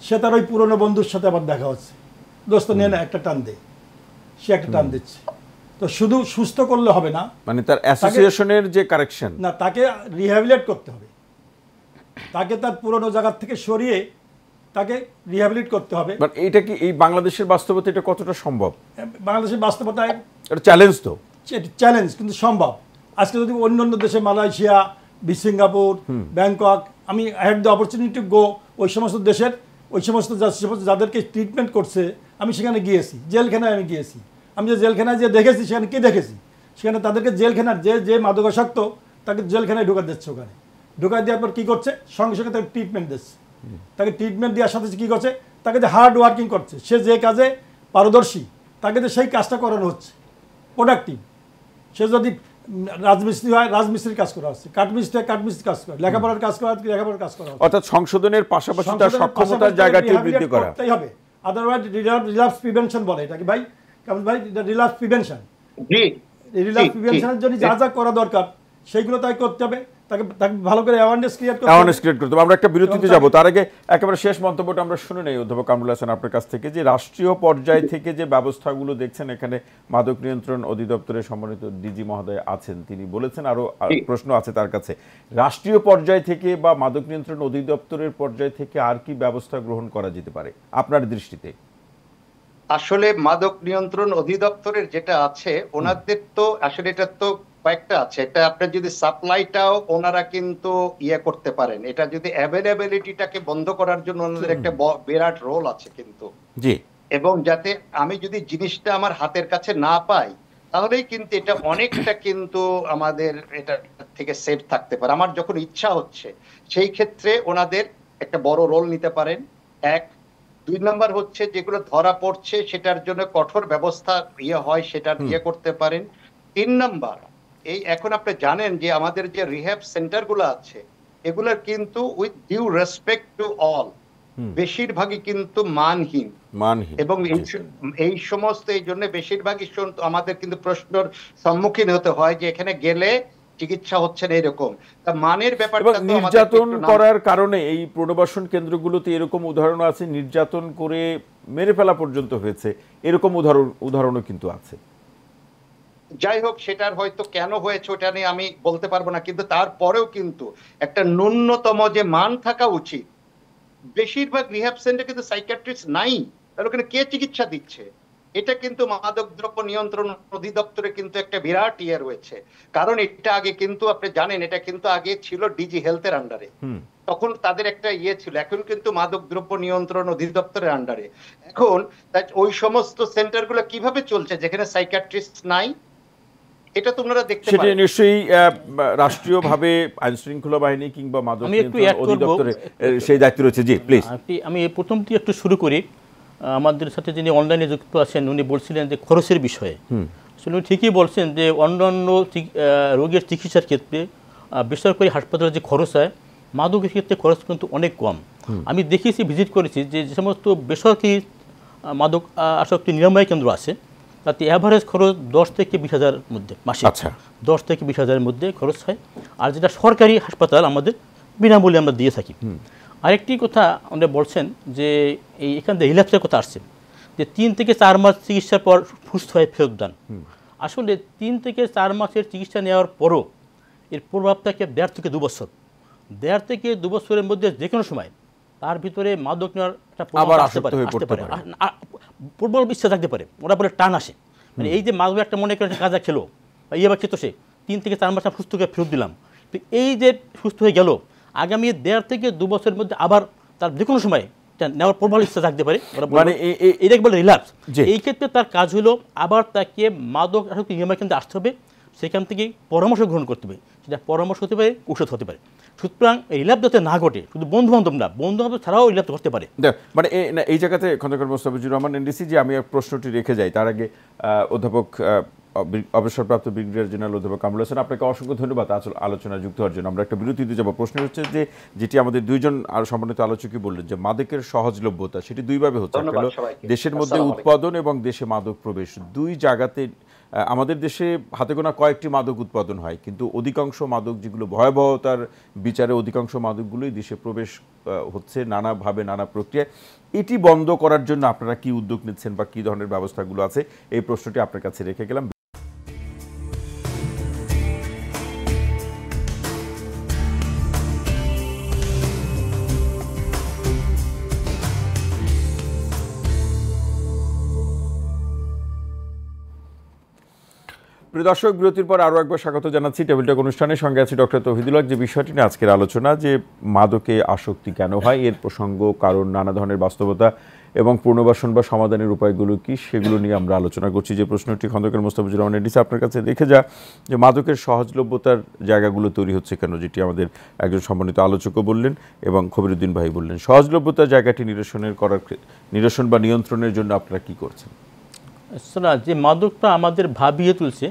Speaker 2: সে তার ওই পুরনো বন্ধুর সাথে আবার দেখা হচ্ছে, দোস্ত নিয়ে না একটা টান দে, সে একটা টান দিচ্ছে। তো শুধু সুস্থ করলে হবে না,
Speaker 1: মানে তার অ্যাসোসিয়েশনের যে কারেকশন না,
Speaker 2: তাকে রিহ্যাবিলিটেট করতে হবে। তাকে তার পুরনো জায়গা থেকে সরিয়ে তাকে রিহ্যাবিলিট করতে হবে।
Speaker 1: বাট এটা কি এই বাংলাদেশের বাস্তবতা এটা কতটা সম্ভব?
Speaker 2: বাংলাদেশের বাস্তবতায়
Speaker 1: এটা চ্যালেঞ্জ তো,
Speaker 2: চ্যালেঞ্জ কিন্তু সম্ভব। আজকে যদি অন্য অন্য দেশে মালয়েশিয়া, সিঙ্গাপুর, ব্যাংকক, আমি had the opportunity to go, ওই সমস্ত দেশের ওই সমস্ত যাদেরকে ট্রিটমেন্ট করছে আমি সেখানে গিয়েছি, জেলখানায় আমি গিয়েছি। আমি যে জেলখানায় যে দেখেছি সেখানে কি দেখেছি, সেখানে তাদেরকে জেলখানার যে মাদকাসক্ত তাকে জেলখানায় ঢোকা দিচ্ছে, ওখানে ঢোকা দেওয়ার পর কী করছে, সঙ্গে সঙ্গে তাকে ট্রিটমেন্ট দিচ্ছে। তাকে ট্রিটমেন্ট দেওয়ার সাথে কী করছে, তাকে যে হার্ড ওয়ার্কিং করছে, সে যে কাজে পারদর্শী তাকে যে সেই কাজটা করানো হচ্ছে প্রোডাক্টিভ। সে যদি রাজমিস্ত্রি হয় রাজমিস্ত্রির কাজ করা হচ্ছে, কাঠমিস্ত্রি হয় কাঠমিস্ত্রির কাজ করা, লেখাপড়ার কাজ করা লেখাপড়ার কাজ করা হচ্ছে।
Speaker 1: অর্থাৎ সংশোধনের পাশাপাশি তার সক্ষমতার জায়গাটি বৃদ্ধি করা
Speaker 2: করতেই হবে। আদারওয়াইজ রিল্যাপস প্রিভেনশন বলে এটাকে ভাই, কারণ ভাই রিল্যাপস প্রিভেনশন, রিল্যাপস প্রিভেনশনের জন্য যা যা করা দরকার সেইগুলো তাই করতে হবে। তাকে ভালো করে অ্যাওয়ারনেস ক্রিয়েট করতে হবে।
Speaker 1: আমরা একটা বিরতিতে যাব, তার আগে একেবারে শেষ মন্তব্যটা আমরা শুনে নেই অধ্যাপক কামরুল হাসান আপনার কাছ থেকে, যে রাষ্ট্রীয় পর্যায় থেকে যে ব্যবস্থাগুলো দেখছেন, এখানে মাদক নিয়ন্ত্রণ অধিদপ্তরের সম্মানিত ডিজি মহোদয় আছেন, তিনি বলেছেন আরো প্রশ্ন আছে তার কাছে, রাষ্ট্রীয় পর্যায় থেকে বা মাদক নিয়ন্ত্রণ অধিদপ্তরের পর্যায় থেকে আর কি ব্যবস্থা গ্রহণ করা যেতে পারে আপনার দৃষ্টিতে?
Speaker 4: আসলে মাদক নিয়ন্ত্রণ অধিদপ্তরের যেটা আছে ওনাদের তো আসলে এটা তো কয়েকটা আছে। এটা আপনার যদি সাপ্লাইটাও ওনারা কিন্তু করতে পারেন, এটা যদি অ্যাভেলেবিলিটিটাকে বন্ধ করার জন্য ওনাদের একটা বিরাট রোল আছে কিন্তু।
Speaker 1: জি,
Speaker 4: এবং যাতে আমি যদি জিনিসটা আমার হাতের কাছে না পাই তাহলেই কিন্তু এটা অনেকটা কিন্তু আমাদের এটা থেকে সেফ থাকতে পারে। আমার যখন ইচ্ছা হচ্ছে সেই ক্ষেত্রে ওনাদের একটা বড় রোল নিতে পারেন। এক, দুই নাম্বার হচ্ছে যেগুলো ধরা পড়ছে সেটার জন্য কঠোর ব্যবস্থা হয় সেটা করতে পারেন। তিন নাম্বার, এই এখন আপনি জানেন যে আমাদের যে রিহ্যাব সেন্টার গুলো আছে এগুলোর কিন্তু with due respect to all বেশিরভাগই কিন্তু মানহীন এবং এই সমস্ত এই জন্য বেশিরভাগই আমাদের কিন্তু প্রশ্নের সম্মুখীন হতে হয় যে এখানে গেলে চিকিৎসা হচ্ছে না এরকম। তা মানের ব্যাপারটা তো
Speaker 1: নির্যাতন করার কারণে এই পুনর্বাসন কেন্দ্রগুলোতে এরকম উদাহরণ আছে, নির্যাতন করে মেরে ফেলা পর্যন্ত হয়েছে, এরকম উদাহরণও কিন্তু আছে।
Speaker 4: যাই হোক, সেটার হয়তো কেন হয়েছে ওটা নিয়ে আমি বলতে পারবো না, কিন্তু তারপরেও কিন্তু একটা ন্যূনতম যে মান থাকা উচিত। বেশিরভাগ রিহ্যাব সেন্টারে কিন্তু সাইকিয়াট্রিস্ট নাই, তাহলে ওখানে কে চিকিৎসা দিচ্ছে? এটা কিন্তু মাদক দ্রব্য নিয়ন্ত্রণ অধিদপ্তরে কিন্তু একটা বিরাট রয়েছে। কারণ এটা আগে কিন্তু আপনি জানেন এটা কিন্তু আগে ছিল ডিজি হেলথের আন্ডারে, তখন তাদের একটা ছিল। এখন কিন্তু মাদক দ্রব্য নিয়ন্ত্রণ অধিদপ্তরের আন্ডারে। এখন ওই সমস্ত সেন্টারগুলো কিভাবে চলছে যেখানে সাইকিয়াট্রিস্ট নাই? এটা তোমরা দেখতে পারো।
Speaker 1: সেটা নিশ্চয়ই রাষ্ট্রীয়ভাবে আইন শৃঙ্খলা বাহিনী কিংবা মাদক নিয়ন্ত্রণ অধিদপ্তরের সেই দায়িত্ব রয়েছে। জি প্লিজ।
Speaker 3: আমি প্রথম দিয়ে একটু শুরু করি। আমাদের সাথে যিনি অনলাইনে যুক্ত আছেন উনি বলছিলেন যে খরচের বিষয়ে। আসলে উনি ঠিকই বলছেন যে অন্যান্য রোগের চিকিৎসার ক্ষেত্রে বেসরকারি হাসপাতালে যে খরচ হয় মাদকের ক্ষেত্রে খরচ কিন্তু অনেক কম। আমি দেখেছি, ভিজিট করেছি যে সমস্ত বেসরকারি মাদক আসক্তি নিরাময় কেন্দ্র আছে তাতে অ্যাভারেজ খরচ 10 থেকে 20,000 মধ্যে মাসে। 10 থেকে 20,000-এর মধ্যে খরচ হয়। আর যেটা সরকারি হাসপাতাল আমাদের বিনামূল্যে আমরা দিয়ে থাকি। আরেকটি কথা আমরা বলছেন যে এখান থেকে রিল্যাপসের কথা আসছে যে 3 থেকে 4 মাস চিকিৎসার পর সুস্থ হয়ে ফেরত দেন। আসলে 3 থেকে 4 মাসের চিকিৎসা নেওয়ার পরও এর প্রভাব থাকে 1.5 থেকে 2 বছর। 1.5 থেকে 2 বছরের মধ্যে যে কোনো সময় তার ভিতরে মাদক নেওয়ার একটা প্রভাব আসতে পারে, প্রবল ইচ্ছা থাকতে পারে, ওরা বলে টান আসে। মানে এই যে মাদক একটা মনে করে কাজা খেলো বা ইয়ে বা খেতো, সে 3 থেকে 4 মাস সুস্থ হয়ে ফেরত দিলাম, তো এই যে সুস্থ হয়ে গেল আগামী 1.5 থেকে 2 বছরের মধ্যে আবার তার যে কোনো সময় নেওয়ার প্রবল ইচ্ছা থাকতে পারে, মানে এটাকে বলে রিল্যাপস। এই ক্ষেত্রে তার কাজ হলো আবার তাকে মাদক আসক্তি নিরাময় কেন্দ্রে আসতে হবে, সেখান থেকে পরামর্শ গ্রহণ করতে হবে। সেটা পরামর্শ হতে পারে, ঔষধ হতে পারে। সুতরাং রিল্যাপস যাতে না ঘটে, শুধু বন্ধু-বান্ধব না, বন্ধু-বান্ধব ছাড়াও রিল্যাপস ঘটতে পারে।
Speaker 1: মানে এই জায়গাতে খন্দকার মোস্তাফিজুর রহমান এনডিসি, যে আমি প্রশ্নটি রেখে যাই তার আগে অধ্যাপক অবসরপ্রাপ্ত ব্রিগেডিয়ার জেনারেল অধ্যাপক কামরুল হাসান, আপনাকে অসংখ্য ধন্যবাদ আলোচনায় যুক্ত হওয়ার জন্য। আমরা একটা বিরতিতে যাব। প্রশ্ন হচ্ছে যে যেটি আমাদের দুইজন আর সম্মানিত আলোচকই বললেন যে মাদকের সহজলভ্যতা সেটি দুইভাবে হচ্ছে, একটা হলো দেশের মধ্যে উৎপাদন এবং দেশে মাদক প্রবেশ। দুই জায়গাতে আমাদের দেশে হাতে গোনা কয়েকটি মাদক উৎপাদন হয়, কিন্তু অধিকাংশ মাদক যেগুলো ভয়াবহতার বিচারে অধিকাংশ মাদকগুলোই দেশে প্রবেশ হচ্ছে নানাভাবে, নানা প্রক্রিয়ায়। এটি বন্ধ করার জন্য আপনারা কি উদ্যোগ নিচ্ছেন বা কী ধরনের ব্যবস্থাগুলো আছে, এই প্রশ্নটি আপনার কাছে রেখে গেলাম। প্রিয় দর্শক, বিরতির পর আরও একবার স্বাগত জানাচ্ছি টেবিল টক অনুষ্ঠানের সঙ্গে আছি ডক্টর তৌহিদুল হক। যে বিষয়টি নিয়ে আজকের আলোচনা, যে মাদকে আসক্তি কেন হয়, এর প্রসঙ্গ, কারণ, নানা ধরনের বাস্তবতা এবং পুনর্বাসন বা সমাধানের উপায়গুলো কি, সেগুলো নিয়ে আমরা আলোচনা করছি। যে প্রশ্নটি খন্দকার মোস্তাফিজুর রহমান এডিসি আপনার কাছে রেখে যা, যে মাদকের সহজলভ্যতার জায়গাগুলো তৈরি হচ্ছে কেন, যেটি আমাদের একজন সম্মানিত আলোচকও বললেন এবং খবিরুদ্দিন ভাই বললেন। সহজলভ্যতার জায়গাটি নিরসন বা নিয়ন্ত্রণের জন্য আপনারা কি করছেন?
Speaker 3: আসলে যে মাদকটা আমাদের ভাবিয়ে তুলছে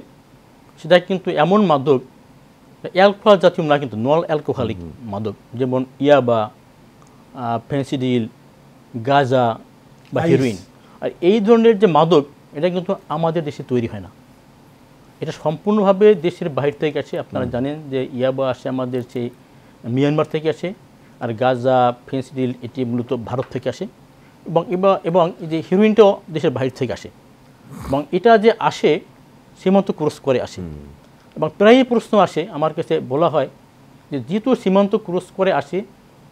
Speaker 3: সেটা কিন্তু এমন মাদক, অ্যালকোহল জাতীয় না, কিন্তু নন অ্যালকোহলিক মাদক, যেমন ইয়াবা, ফেন্সিডিল, গাঁজা বা হেরোইন। আর এই ধরনের যে মাদক, এটা কিন্তু আমাদের দেশে তৈরি হয় না, এটা সম্পূর্ণভাবে দেশের বাইরে থেকে আসে। আপনারা জানেন যে ইয়াবা আসে আমাদের সেই মিয়ানমার থেকে আসে, আর গাঁজা, ফেন্সিডিল এটি মূলত ভারত থেকে আসে, এবং এই যে হেরোইনটাও দেশের বাইরে থেকে আসে। এবং এটা যে আসে সীমান্ত ক্রস করে আসে, এবং প্রায়ই প্রশ্ন আসে আমার কাছে, বলা হয় যে যেহেতু সীমান্ত ক্রস করে আসে,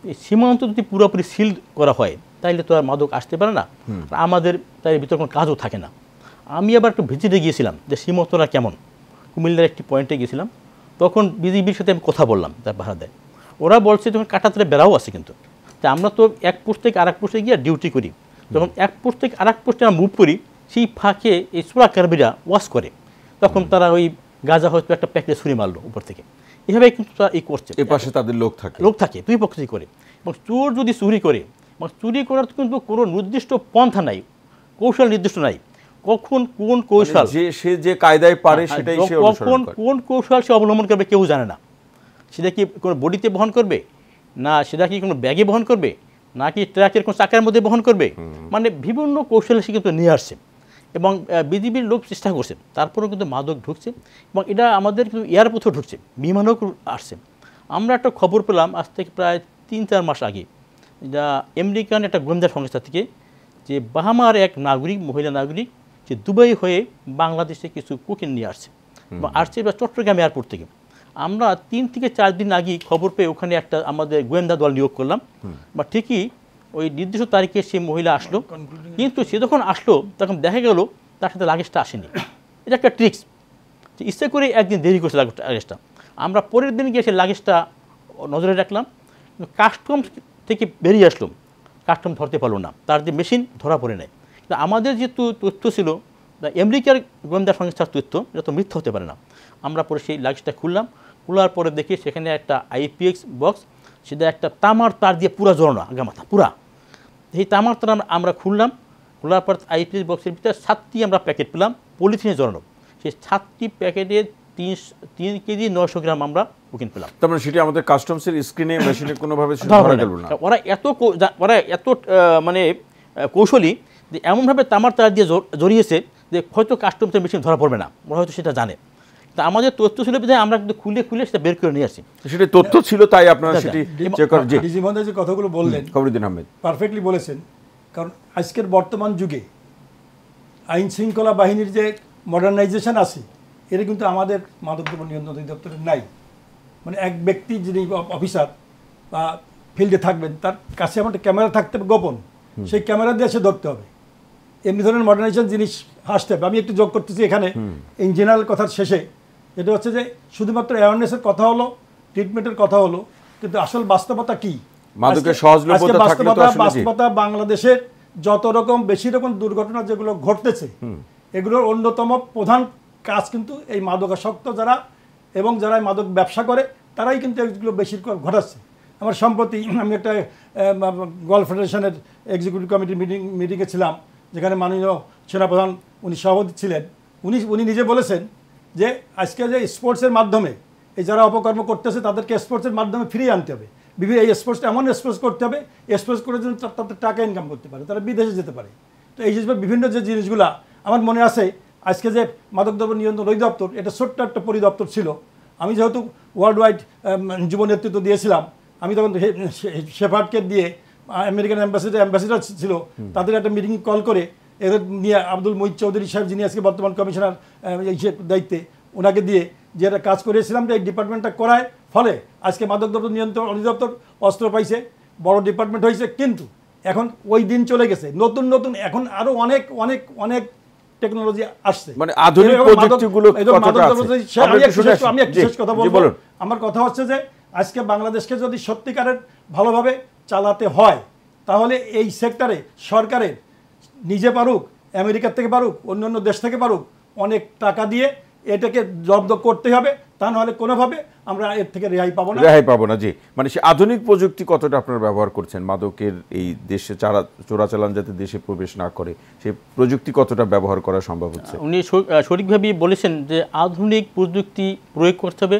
Speaker 3: এই সীমান্ত যদি পুরোপুরি সিল করা হয় তাইলে তো আর মাদক আসতে পারে না, আমাদের তাই ভিতরে কোনো কাজও থাকে না। আমি আবার একটু ভিজিটে গিয়েছিলাম যে সীমান্তটা কেমন, কুমিল্লার একটি পয়েন্টে গিয়েছিলাম, তখন বিজিবির সাথে আমি কথা বললাম, তার পাহারা দেয়। ওরা বলছে তখন কাটাতারে বেড়াও আছে, কিন্তু তা আমরা তো এক পোস্ট থেকে আরেক পোস্টে গিয়ে ডিউটি করি, যখন এক পোস্ট থেকে আরেক পোস্টে আমরা মুভ করি, সেই ফাঁকে এই চোরাকারবিরা ওয়াশ করে, তখন তারা ওই গাঁজা হয়তো একটা প্যাকেটে ছুরি মারলো উপর থেকে, এভাবে কিন্তু তারা এই করছে।
Speaker 1: এ পাশে তাদের লোক থাকে,
Speaker 3: দুই পক্ষ থেকে করে। এবং চোর যদি চুরি করে, এবং চুরি করার কিন্তু কোনো নির্দিষ্ট পন্থা নাই, কৌশল নির্দিষ্ট নাই, কখন কোন কৌশল,
Speaker 1: সে যে কায়দায় পারে সেটাই সে অনুসরণ করে।
Speaker 3: কোন কৌশল সে অবলম্বন করবে কেউ জানে না। সেটা কি কোনো বডিতে বহন করবে, না সেটা কি কোনো ব্যাগে বহন করবে, নাকি ট্রাকের কোনো চাকার মধ্যে বহন করবে, মানে বিভিন্ন কৌশলে সে কিন্তু নিয়ে আসছে। এবং বিজিবির লোক চেষ্টা করছে, তারপরেও কিন্তু মাদক ঢুকছে, এবং এটা আমাদের কিন্তু এয়ারপথেও ঢুকছে, বিমানেও আসছে। আমরা একটা খবর পেলাম আজ থেকে প্রায় 3-4 মাস আগে, যা আমেরিকান একটা গোয়েন্দা সংস্থা থেকে, যে বাহামার এক নাগরিক, মহিলা নাগরিক, যে দুবাই হয়ে বাংলাদেশে কিছু কোকেন নিয়ে আসছে, এবং আসছে বা চট্টগ্রাম এয়ারপোর্ট থেকে। আমরা 3 থেকে 4 দিন আগে খবর পেয়ে ওখানে একটা আমাদের গোয়েন্দা দল নিয়োগ করলাম, বা ঠিকই ওই নির্দিষ্ট তারিখে সেই মহিলা আসলো, কিন্তু সে যখন আসলো তখন দেখা গেল তার সাথে লাগেজটা আসেনি। এটা একটা ট্রিক্স, যে ইচ্ছে করে একদিন দেরি করছে লাগেজটা। আমরা পরের দিন গিয়ে সেই লাগেজটা নজরে রাখলাম, কাস্টম থেকে বেরিয়ে আসলো, কাস্টম ধরতে পারলো না, তার যে মেশিন ধরা পড়ে নেয়। কিন্তু আমাদের যেহেতু তথ্য ছিল আমেরিকার গোয়েন্দা সংস্থার তথ্য, এটা তো মিথ্যা হতে পারে না। আমরা পরে সেই লাগেজটা খুললাম, খোলার পরে দেখি সেখানে একটা আইপিএক্স বক্স, সেটা একটা তামার তার দিয়ে পুরা জড়ানো, আগামাথা পুরা। এই তামার তার আমরা খুললাম, খোলার পর আইপিএক্স বক্সের ভিতরে 7টি আমরা প্যাকেট পেলাম পলিথিনে জড়ানো। সেই 7টি প্যাকেটে 3 কেজি 900 গ্রাম আমরা কোকেন পেলাম।
Speaker 1: তার মানে সেটি আমাদের কাস্টমসের স্ক্রিনে মেশিনে কোনোভাবে ধরা গেল না।
Speaker 3: ওরা এত মানে কৌশলী যে এমনভাবে তামার তার দিয়ে জড়িয়েছে যে হয়তো কাস্টমসের মেশিন ধরা পড়বে না, ওরা হয়তো সেটা জানে। তা আমাদের তথ্য ছিল বিধায় আমরা কিন্তু খুলে সেটা বের করে নিয়ে আসি।
Speaker 1: সেটা তথ্য ছিল, তাই আপনারা সেটি চেক করেন।
Speaker 2: ডিজি মহোদয় যে কথাগুলো বললেন,
Speaker 1: খবরুদ্দিন আহমেদ
Speaker 2: পারফেক্টলি বলেছেন। কারণ আজকের বর্তমান যুগে আইন শৃঙ্খলা বাহিনীর যে মডার্নাইজেশন আছে, এটা কিন্তু আমাদের মাদকদ্রব্য নিয়ন্ত্রণ অধিদপ্তরের নাই। মানে এক ব্যক্তি যিনি অফিসার বা ফিল্ডে থাকবেন, তার কাছে আমার একটা ক্যামেরা থাকতে হবে গোপন, সেই ক্যামেরা দিয়ে সে ধরতে হবে। এমনি ধরনের মডার্নাইজেশন জিনিস আসতে হবে। আমি একটু যোগ করতেছি এখানে ইন জেনারেল কথার শেষে, এটা হচ্ছে যে শুধুমাত্র অ্যাওয়ারনেসের কথা হলো, ট্রিটমেন্টের কথা হলো, কিন্তু আসল বাস্তবতা কি? বাস্তবতা বাংলাদেশের যত রকম বেশি রকম দুর্ঘটনা যেগুলো ঘটতেছে, এগুলোর অন্যতম প্রধান কাজ কিন্তু এই মাদকাসক্ত যারা এবং যারা মাদক ব্যবসা করে, তারাই কিন্তু এগুলো বেশি ঘটাচ্ছে। আমার সম্প্রতি আমি একটা গলফ ফেডারেশনের এক্সিকিউটিভ কমিটির মিটিংয়ে ছিলাম, যেখানে মাননীয় সেনাপ্রধান উনি সভাপতি ছিলেন। উনি নিজে বলেছেন যে আজকে যে স্পোর্টসের মাধ্যমে এই যারা অপকর্ম করতেছে, তাদেরকে স্পোর্টসের মাধ্যমে ফিরিয়ে আনতে হবে। এই স্পোর্টসটা এমন স্পোর্টস করতে হবে, স্পোর্টস করে যেন তাদের টাকা ইনকাম করতে পারে, তারা বিদেশে যেতে পারে। তো এই হিসেবে বিভিন্ন যে জিনিসগুলা আমার মনে আছে, আজকে যে মাদকদ্রব্য নিয়ন্ত্রণ অধিদপ্তর, এটা ছোট্ট একটা পরিদপ্তর ছিল। আমি যেহেতু ওয়ার্ল্ড ওয়াইড যুব নেতৃত্ব দিয়েছিলাম, আমি তখন শেফার্ডকে দিয়ে আমেরিকান অ্যাম্বাসিডার ছিল, তাদের একটা মিটিং কল করে এদের নিয়ে আব্দুল মুঈদ চৌধুরী সাহেব, যিনি আজকে বর্তমান কমিশনার দায়িত্বে, ওনাকে দিয়ে যে একটা কাজ করেছিলাম, এই ডিপার্টমেন্টটা করায় ফলে আজকে মাদকদ্রব্য নিয়ন্ত্রণ অধিদপ্তর অস্ত্র পাইছে, বড় ডিপার্টমেন্ট হয়েছে। কিন্তু এখন ওই দিন চলে গেছে, নতুন এখন আরও অনেক অনেক অনেক টেকনোলজি আসছে,
Speaker 1: মানে আধুনিক প্রযুক্তিগুলো কতটা আছে?
Speaker 2: আমি একটা শেষ কথা বলবো। আমার কথা হচ্ছে যে আজকে বাংলাদেশকে যদি সত্যিকারের ভালোভাবে চালাতে হয় তাহলে এই সেক্টরে সরকারের নিজে পারুক, আমেরিকার থেকে পারুক, অন্যান্য দেশ থেকে পারুক, অনেক টাকা দিয়ে এটাকে জব্দ করতে হবে, তা নাহলে কোনোভাবে আমরা এর থেকে রেহাই পাবো না।
Speaker 1: জি, মানে সে আধুনিক প্রযুক্তি কতটা আপনারা ব্যবহার করছেন মাদকের এই দেশে চোরাচালান যাতে দেশে প্রবেশ না করে, সেই প্রযুক্তি কতটা ব্যবহার করা সম্ভব হচ্ছে?
Speaker 3: উনি সঠিকভাবেই বলেছেন যে আধুনিক প্রযুক্তি প্রয়োগ করতে হবে।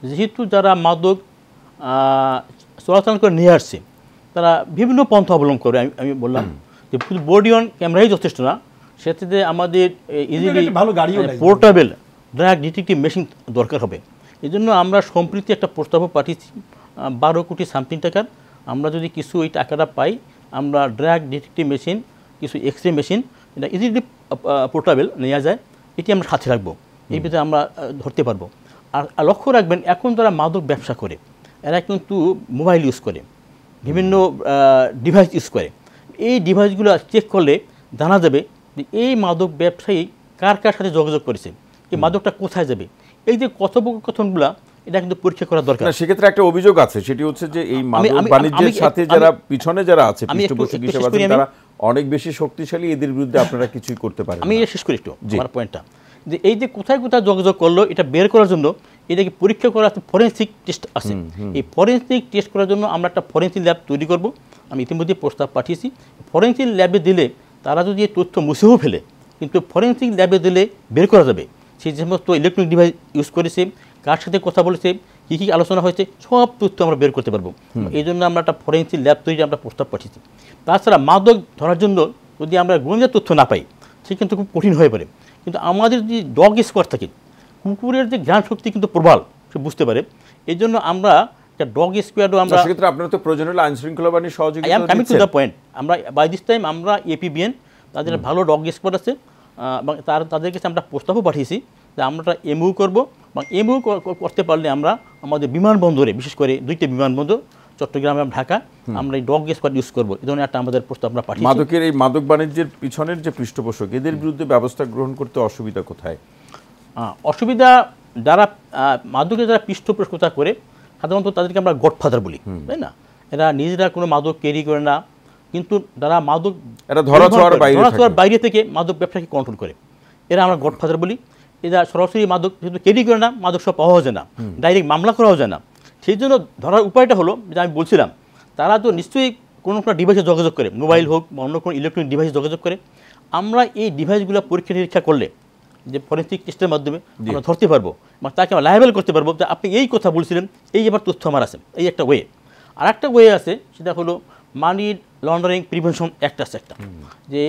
Speaker 3: যেহেতু যারা মাদক চোরাচালান করে নিয়ে আসছে তারা বিভিন্ন পন্থা অবলম্বন করে। আমি বললাম যে শুধু বডি অন ক্যামেরাই যথেষ্ট না, সেটাতে আমাদের easily portable drug detective machine দরকার হবে। এই জন্য আমরা সম্প্রতি একটা প্রস্তাবও পাঠিয়েছি 12 কোটি সামথিং টাকার। আমরা যদি কিছু ওই টাকাটা পাই, আমরা ড্রাগ ডিটেকটিভ মেশিন, কিছু এক্স রে মেশিন, এটা ইজিলি পোর্টেবল নেওয়া যায়, এটি আমরা সাথে রাখবো, এই ভিতরে আমরা ধরতে পারবো। আর লক্ষ্য রাখবেন, এখন যারা মাদক ব্যবসা করে এরা কিন্তু মোবাইল ইউজ করে, বিভিন্ন ডিভাইস ইউজ করে। এই ডিভাইসগুলো চেক করলে জানা যাবে যে এই মাদক ব্যবসায়ী কার কার সাথে যোগাযোগ করেছে, এই মাদকটা কোথায় যাবে। এই যে কথোপকথনগুলো, এটা কিন্তু পরীক্ষা করা দরকার।
Speaker 1: সেক্ষেত্রে একটা অভিযোগ আছে, সেটি হচ্ছে যে এই মাদক বাণিজ্যের সাথে যারা পিছনে যারা আছে, পৃষ্ঠপোষক হিসেবে আছেন, তারা অনেক বেশি শক্তিশালী, এদের বিরুদ্ধে আপনারা কিছুই করতে পারেন।
Speaker 3: আমি শেষ করি একটু আমার পয়েন্টটা, যে এই যে কোথায় কোথায় যোগাযোগ করলো এটা বের করার জন্য এটাকে পরীক্ষা করা ফরেন্সিক টেস্ট আছে। এই ফরেন্সিক টেস্ট করার জন্য আমরা একটা ফরেন্সিক ল্যাব তৈরি করব। আমি ইতিমধ্যে প্রস্তাব পাঠিয়েছি। ফরেন্সিক ল্যাবে দিলে তারা যদি এই তথ্য মুছেও ফেলে, কিন্তু ফরেন্সিক ল্যাবে দিলে বের করা যাবে সেই সমস্ত ইলেকট্রনিক ডিভাইস ইউজ করেছে, কার সাথে কথা বলেছে, কী কী আলোচনা হয়েছে, সব তথ্য আমরা বের করতে পারবো। এই জন্য আমরা একটা ফরেন্সিক ল্যাব তৈরি আমরা প্রস্তাব পাঠিয়েছি। তাছাড়া মাদক ধরার জন্য যদি আমরা গোয়েন্দা তথ্য না পাই, সে কিন্তু খুব কঠিন হয়ে পড়ে। কিন্তু আমাদের যদি ডগ স্কোয়াড থাকে, কুকুরের যে জ্ঞান শক্তি কিন্তু প্রবল, সে বুঝতে পারে। এই জন্য আমরা একটা ডগ স্কোয়াডও আমরা,
Speaker 1: সেক্ষেত্রে আপনারা তো প্রয়োজন হলে আইন শৃঙ্খলা বাহিনীর সহযোগিতা
Speaker 3: আমি টু দ্য পয়েন্ট, আমরা বাই দিস টাইম আমরা এপিবিএন তাদের ভালো ডগ স্কোয়াড আছে, এবং তাদের কাছে আমরা প্রস্তাবও পাঠিয়েছি যে আমরা এমইউ করবো, এবং এমইউ করতে পারলে আমরা আমাদের বিমানবন্দরে, বিশেষ করে 2টি বিমানবন্দর চট্টগ্রাম এবং ঢাকা, আমরা এই ডগ স্কোয়াড ইউজ করবো। এই ধরনের একটা আমাদের প্রস্তাব আমরা পাঠিয়েছি।
Speaker 1: মাদকের এই মাদক বাণিজ্যের পিছনের যে পৃষ্ঠপোষক, এদের বিরুদ্ধে ব্যবস্থা গ্রহণ করতে অসুবিধা কোথায়?
Speaker 3: অসুবিধা, যারা মাদকের যারা পৃষ্ঠপোষকতা করে সাধারণত তাদেরকে আমরা গডফাদার বলি, তাই না? এরা নিজেরা কোনো মাদক ক্যারি করে না, কিন্তু যারা মাদক
Speaker 1: ধরাছোঁয়ার
Speaker 3: বাইরে থেকে মাদক ব্যবসাকে কন্ট্রোল করে, এরা আমরা গডফাদার বলি। এরা সরাসরি মাদক যেহেতু ক্যারি করে না, মাদক সব পাওয়াও যায় না, ডাইরেক্ট মামলা করাও যায় না। সেই জন্য ধরার উপায়টা হলো, যে আমি বলছিলাম, তারা তো নিশ্চয়ই কোনো ডিভাইসে যোগাযোগ করে, মোবাইল হোক বা অন্য কোনো ইলেকট্রনিক ডিভাইসে যোগাযোগ করে। আমরা এই ডিভাইসগুলো পরীক্ষা নিরীক্ষা করলে, যে ফরেন্সিক টেস্টের মাধ্যমে আমরা ধরতে পারবো, মানে তাকে আমরা লায়াবেল করতে পারবো যে আপনি এই কথা বলছিলেন, এই এবার তথ্য আমার আছে। এই একটা ওয়ে। আর একটা ওয়ে আছে, সেটা হলো মানি লন্ডারিং প্রিভেনশন অ্যাক্ট আছে একটা, যে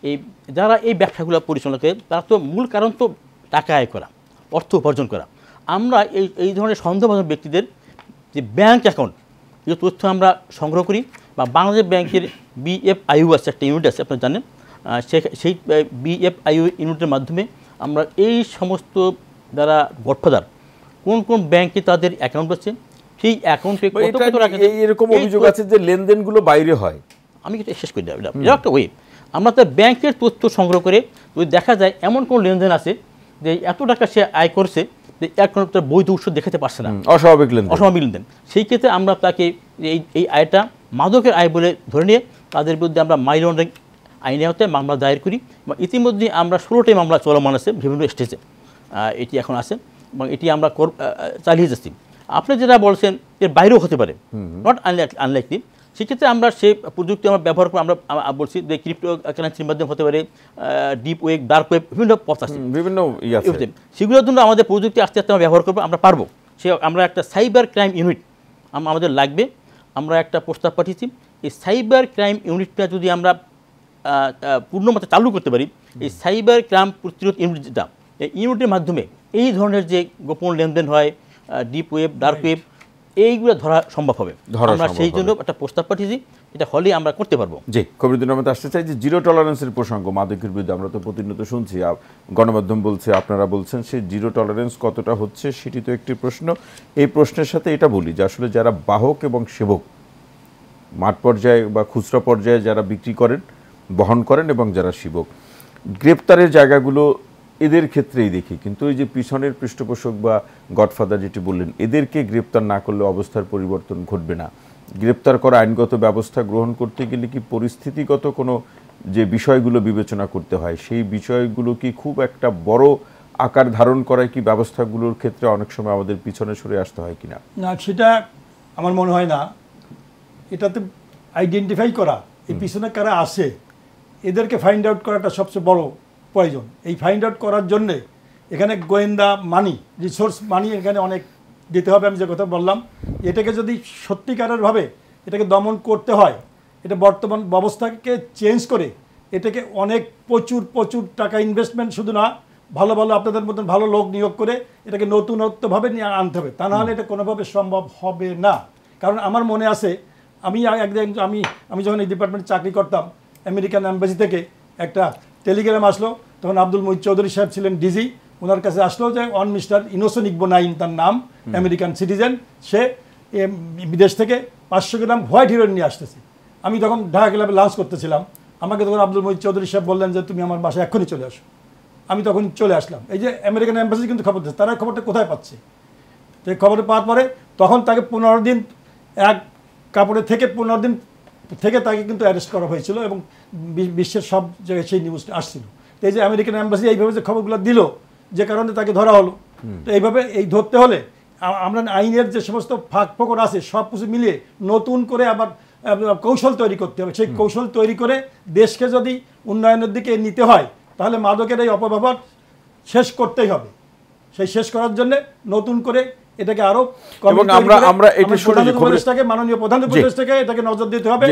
Speaker 3: এই যারা এই ব্যবসাগুলো পরিচালনা করে, তারা তো মূল কারণ তো টাকা আয় করা, অর্থ উপার্জন করা। আমরা এই ধরনের সন্দেহভাজন ব্যক্তিদের যে ব্যাংক অ্যাকাউন্ট, এই তথ্য আমরা সংগ্রহ করি, বা বাংলাদেশ ব্যাংকের BFIU আছে, একটা ইউনিট আছে, আপনারা জানেন। সেই BFIU ইউনিটের মাধ্যমে আমরা এই সমস্ত যারা গডফাদার, কোন কোন ব্যাংকে তাদের অ্যাকাউন্ট আছে, সেই অ্যাকাউন্টে
Speaker 1: এরকম অভিযোগ আছে যে লেনদেনগুলো বাইরে হয়।
Speaker 3: আমি এটা শেষ করে দেবো, এটা একটা ওয়ে। আমরা তার ব্যাংকের তথ্য সংগ্রহ করে যদি দেখা যায় এমন কোনো লেনদেন আছে যে এত টাকা সে আয় করছে, যে এখন তার বৈধ উৎস দেখাতে পারছে না,
Speaker 1: অস্বাভাবিক লেনদেন, সেই
Speaker 3: ক্ষেত্রে আমরা তাকে এই আয়টা মাদকের আয় বলে ধরে নিয়ে তাদের বিরুদ্ধে আমরা মানি লন্ডারিং আইনে আওতায় মামলা দায়ের করি। ইতিমধ্যে আমরা 16টি মামলা চলমান আছে বিভিন্ন স্টেজে, এটি এখন আছে, এবং এটি আমরা চালিয়ে যাচ্ছি। আপনি যেটা বলছেন এর বাইরেও হতে পারে, নট আনলাইকলি। সেক্ষেত্রে আমরা সেই প্রযুক্তি আমরা ব্যবহার করে, আমরা বলছি যে ক্রিপ্টো কারেন্সির মাধ্যমে হতে পারে, ডিপ ওয়েব, ডার্ক ওয়েব, বিভিন্ন পথ আছে,
Speaker 1: বিভিন্ন
Speaker 3: সেগুলোর জন্য আমাদের প্রযুক্তি আস্তে আস্তে আমরা ব্যবহার করবো, আমরা পারবো। আমরা একটা সাইবার ক্রাইম ইউনিট আমাদের লাগবে। আমরা একটা প্রস্তাব পাঠিয়েছি, এই সাইবার ক্রাইম ইউনিটটা যদি আমরা পূর্ণমাত্রা চালু করতে পারি, এই সাইবার ক্রাইম প্রতিরোধ ইউনিট, যেটা এই ইউনিটের মাধ্যমে এই ধরনের যে গোপন লেনদেন হয়, ডিপ ওয়েব, ডার্ক ওয়েব, এইগুলো ধরা সম্ভব হবে। আমরা সেই জন্য একটা প্রস্তাব পাঠিয়েছি, এটা হলে আমরা করতে পারবো।
Speaker 1: জি, খবরদিনের মধ্যে আসতে চাই যে জিরো টলারেন্সের প্রসঙ্গ মাদকের বিরুদ্ধে আমরা তো প্রতিনিয়ত শুনছি, গণমাধ্যম বলছে, আপনারা বলছেন, সেই জিরো টলারেন্স কতটা হচ্ছে সেটি তো একটি প্রশ্ন। এই প্রশ্নের সাথে এটা বলি যে আসলে যারা বাহক এবং সেবক, মাঠ পর্যায়ে বা খুচরা পর্যায়ে যারা বিক্রি করেন, বহন করেন, এবং যারা সেবক, গ্রেপ্তারের জায়গাগুলো এদের ক্ষেত্রেই দেখি, কিন্তু ওই যে পিছনের পৃষ্ঠপোষক বা গডফাদার যেটি বললেন, এদেরকে গ্রেপ্তার না করলে অবস্থার পরিবর্তন ঘটবে না। গ্রেপ্তার করা আইনগত ব্যবস্থা গ্রহণ করতে গেলে কি পরিস্থিতিগত কোনো যে বিষয়গুলো বিবেচনা করতে হয়, সেই বিষয়গুলো কি খুব একটা বড় আকার ধারণ করায় কি ব্যবস্থাগুলোর ক্ষেত্রে অনেক সময় আমাদের পিছনে সরে আসতে হয় কিনা?
Speaker 2: না, সেটা আমার মনে হয় না। এটাতে আইডেন্টিফাই করা, এই পিছনে কারা আসে, এদেরকে ফাইন্ড আউট করাটা সবচেয়ে বড় প্রয়োজন। এই ফাইন্ড আউট করার জন্যে এখানে গোয়েন্দা মানি, রিসোর্স মানি এখানে অনেক দিতে হবে। আমি যে কথা বললাম, এটাকে যদি সত্যিকারেরভাবে এটাকে দমন করতে হয়, এটা বর্তমান ব্যবস্থাকে চেঞ্জ করে এটাকে অনেক প্রচুর টাকা ইনভেস্টমেন্ট, শুধু না, ভালো আপনাদের মতন ভালো লোক নিয়োগ করে এটাকে নতুনত্বভাবে নিয়ে আনতে হবে। তা নাহলে এটা কোনোভাবে সম্ভব হবে না। কারণ আমার মনে আছে, আমি একদিন আমি যখন এই ডিপার্টমেন্টে চাকরি করতাম, আমেরিকান এম্বাসি থেকে একটা টেলিগ্রাম আসলো। তখন আব্দুল মুহিত চৌধুরী সাহেব ছিলেন ডিজি। ওনার কাছে আসলো যে অন মিস্টার ইনোসেন্ট ইকবোনাইন, তার নাম, আমেরিকান সিটিজেন, সে বিদেশ থেকে 500 গ্রাম হোয়াইট হিরোইন নিয়ে আসতেছে। আমি তখন ঢাকা ক্লাবে লাঞ্চ করতেছিলাম। আমাকে তখন আব্দুল মুহিত চৌধুরী সাহেব বললেন যে তুমি আমার বাসায় এক্ষুনি চলে আসো। আমি তখন চলে আসলাম। এই যে আমেরিকান এম্বাসি কিন্তু খবর দিচ্ছে, তারা খবরটা কোথায় পাচ্ছে? তো এই খবরটা পাওয়ার পরে তখন তাকে 15 দিন এক কাপড়ে থেকে 15 দিন থেকে তাকে কিন্তু অ্যারেস্ট করা হয়েছিল এবং বিশ্বের সব জায়গায় সেই নিউজটা আসছিল। তো এই যে আমেরিকান এম্বাসি এইভাবে যে খবরগুলো দিল, যে কারণে তাকে ধরা হলো। তো এইভাবে ধরতে হলে আমরা আইনের যে সমস্ত ফাঁক ফোকর আছে সব কিছু মিলিয়ে নতুন করে আবার কৌশল তৈরি করতে হবে। সেই কৌশল তৈরি করে দেশকে যদি উন্নয়নের দিকে নিতে হয়, তাহলে মাদকের এই অপব্যবহার শেষ করতেই হবে। সেই শেষ করার জন্য নতুন করে এটাকে আরো মাননীয় প্রধান উপদেষ্টাকে এটাকে নজর দিতে হবে।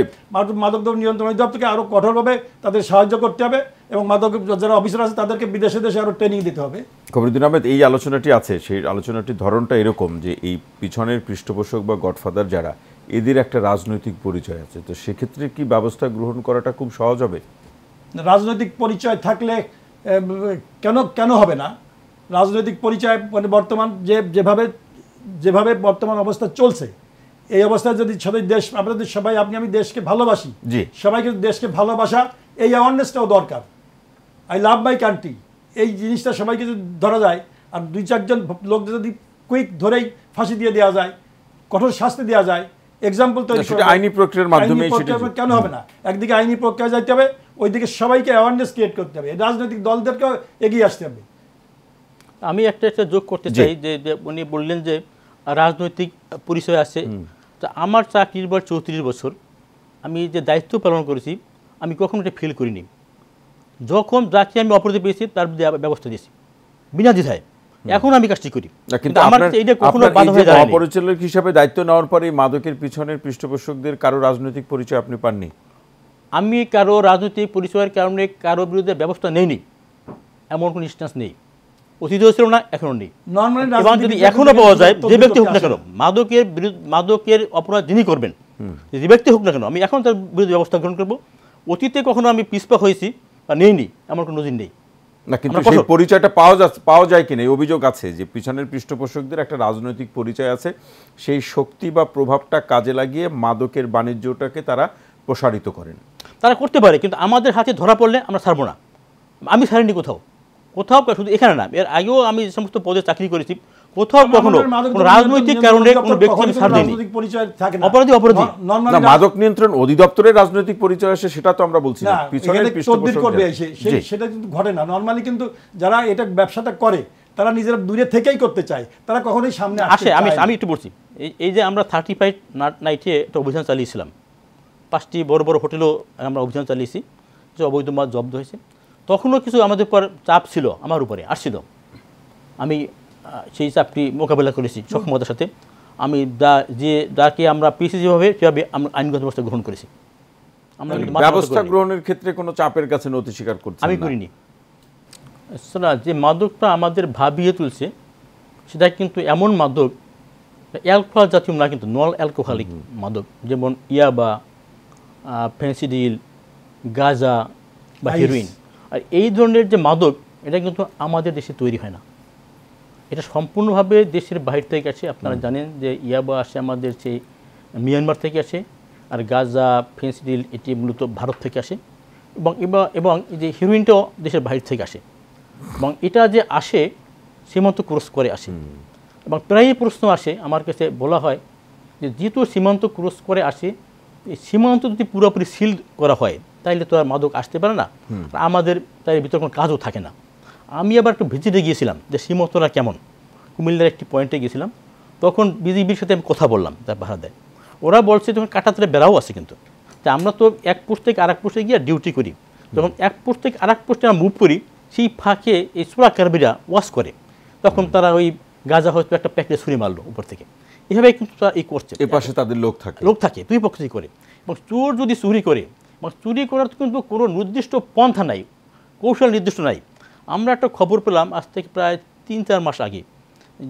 Speaker 2: মাদকদ্রব্য নিয়ন্ত্রণ অধিদপ্তরকে আরো কঠোরভাবে তাদের সাহায্য করতে হবে এবং মাদক যারা অফিসার আছে তাদেরকে বিদেশে আরো ট্রেনিং দিতে হবে।
Speaker 1: খবরুদ্দিন আহমেদ, এই আলোচনাটি আছে, সেই আলোচনাটির ধরনটা এরকম যে এই পিছনের পৃষ্ঠপোষক বা গডফাদার যারা, এদের একটা রাজনৈতিক পরিচয় আছে। তো সেক্ষেত্রে কি ব্যবস্থা গ্রহণ করাটা খুব সহজ হবে?
Speaker 2: রাজনৈতিক পরিচয় থাকলে কেন হবে না? রাজনৈতিক পরিচয় মানে বর্তমান যেভাবে বর্তমান অবস্থা চলছে, এই অবস্থায় যদি সবাই আমরা যদি সবাই আমি দেশকে ভালোবাসি, সবাইকে দেশকে ভালোবাসা, এই অ্যাওয়ারনেসটাও দরকার। আই লাভ মাই কান্ট্রি, এই জিনিসটা সবাইকে যদি ধরা যায়, আর 2-4 জন লোক যদি কুইক ধরেই ফাঁসি দিয়ে দেওয়া যায়, কঠোর শাস্তি দেওয়া যায়, এক্সাম্পল তৈরি করে
Speaker 1: আইনি প্রক্রিয়ার মাধ্যমে
Speaker 2: কেন হবে না? একদিকে আইনি প্রক্রিয়া যাইতে হবে, ওইদিকে সবাইকে অ্যাওয়ারনেস ক্রিয়েট করতে হবে, রাজনৈতিক দলদেরকেও এগিয়ে আসতে হবে।
Speaker 3: আমি একটা যোগ করতে চাই যে উনি বললেন যে রাজনৈতিক পরিচয় আছে। তো আমার চাকরির বয়স 34 বছর, আমি যে দায়িত্ব পালন করেছি আমি কখনো এটা ফিল করিনি। যখন যাকে আমি অপরাধী পেয়েছি তার ব্যবস্থা দিয়েছি বিনা দ্বিধায়। এখন আমি কাজটি করি, কিন্তু আমার এইটা কখনো বাধা হয়ে দাঁড়ায়নি।
Speaker 1: অপরিচালক হিসেবে দায়িত্ব নেওয়ার পরে মাদকের পিছনের পৃষ্ঠপোষকদের কারো রাজনৈতিক পরিচয় আপনি পাননি?
Speaker 3: আমি কারো রাজনৈতিক পরিচয়ের কারণে কারো বিরুদ্ধে ব্যবস্থা নেইনি, এমন কোনো ইনস্ট্যান্স নেই। অতীতেও ছিল না, এখনো নেই। এবং যদি এখনো পাওয়া যায়, যে ব্যক্তি হোক না কেন, মাদকের অপরাধ যিনি করবেন, যে ব্যক্তি হোক না কেন, আমি এখন তার বিরুদ্ধে ব্যবস্থা গ্রহণ করবো। অতীতে কখনো আমি পিছপা হয়েছি বা নেইনি, এমন কোনো নজির নেই।
Speaker 1: না, কিন্তু সেই পরিচয়টা পাওয়া যায় কিনা, অভিযোগ আছে যে পিছনের পৃষ্ঠপোষকদের একটা রাজনৈতিক পরিচয় আছে, সেই শক্তি বা প্রভাবটা কাজে লাগিয়ে মাদকের বাণিজ্যটাকে তারা প্রসারিত করেন।
Speaker 3: তারা করতে পারে, কিন্তু আমাদের হাতে ধরা পড়লে আমরা ছাড়বো না। আমি ছাড়িনি কোথাও, শুধু এখানে না, এর আগেও আমি যে সমস্ত পদে চাকরি করেছি, কোথাও কখনো রাজনৈতিক কারণে কোনো ব্যক্তি ছাড় দেয়নি। অপরাধী
Speaker 1: মাদক নিয়ন্ত্রণ অধিদপ্তরের রাজনৈতিক পরিচয় আসে, সেটা তো আমরা বলছি না। পিছনের
Speaker 2: পৃষ্ঠপোষক করবে সেটা কিন্তু ঘটে না। নরমালি কিন্তু যারা এটা ব্যবসাটা করে তারা নিজেরা দূরে থেকেই করতে চায়, তারা কখনোই সামনে আসে।
Speaker 3: আমি একটু বলছি, এই যে আমরা 35 নাইটে একটা অভিযান চালিয়েছিলাম, 5টি বড় বড় হোটেলও আমরা অভিযান চালিয়েছি, যে অবৈধ মাল জব্দ হয়েছে। তখনও কিছু আমাদের উপর চাপ ছিল, আমার উপরে আসছিল। আমি সেই চাপটি মোকাবেলা করেছি সক্ষমতার সাথে। আমি যাকে আমরা পেয়েছি যেভাবে সেভাবে আমরা আইনগত ব্যবস্থা গ্রহণ করেছি।
Speaker 1: আমরা ব্যবস্থা গ্রহণের ক্ষেত্রে কোনো চাপের কাছে নতি স্বীকার করছি
Speaker 3: আমি করিনি। যে মাদকটা আমাদের ভাবিয়ে তুলছে সেটা কিন্তু এমন মাদক, অ্যালকোহল জাতীয় না, কিন্তু নন অ্যালকোহলিক মাদক, যেমন ইয়াবা, ফেন্সিডিল, গাঁজা বা হেরোইন। আর এই ধরনের যে মাদক, এটা কিন্তু আমাদের দেশে তৈরি হয় না, এটা সম্পূর্ণভাবে দেশের বাইরে থেকে আসে। আপনারা জানেন যে ইয়াবা আসে আমাদের সেই মিয়ানমার থেকে আসে, আর গাঁজা, ফেন্সিডিল এটি মূলত ভারত থেকে আসে। এবং এই যে হিরোইনটাও দেশের বাইরে থেকে আসে এবং এটা যে আসে সীমান্ত ক্রস করে আসে এবং প্রায়ই প্রশ্ন আসে আমার কাছে বলা হয় যে যেহেতু সীমান্ত ক্রস করে আসে এই সীমান্ত যদি পুরোপুরি সিল করা হয় তাইলে তো আর মাদক আসতে পারে না, আমাদের তাই ভিতরে কোনো কাজও থাকে না। আমি আবার একটু ভিজিটে গিয়েছিলাম যে সীমান্তটা কেমন, কুমিল্লার একটি পয়েন্টে গিয়েছিলাম, তখন বিজিবির সাথে আমি কথা বললাম তার ভাড়া দেয়, ওরা বলছে তখন কাটাতারে বেড়াও আছে কিন্তু তা আমরা তো এক পোস্ট থেকে আরেক পোস্টে গিয়ে ডিউটি করি, যখন এক পোস্ট থেকে আরেক পোস্টে আমরা মুভ করি সেই ফাঁকে এই সুরাকারবিরা ওয়াশ করে, তখন তারা ওই গাঁজা হয়তো একটা প্যাকেটে ছুরি মারলো উপর থেকে, এভাবে কিন্তু তারা এই করছে,
Speaker 1: এ পাশে তাদের লোক থাকে
Speaker 3: দুই পক্ষেই করে। এবং চোর যদি চুরি করে এবং চুরি করার কিন্তু কোনো নির্দিষ্ট পন্থা নাই, কৌশল নির্দিষ্ট নাই। আমরা একটা খবর পেলাম আজ থেকে প্রায় 3-4 মাস আগে,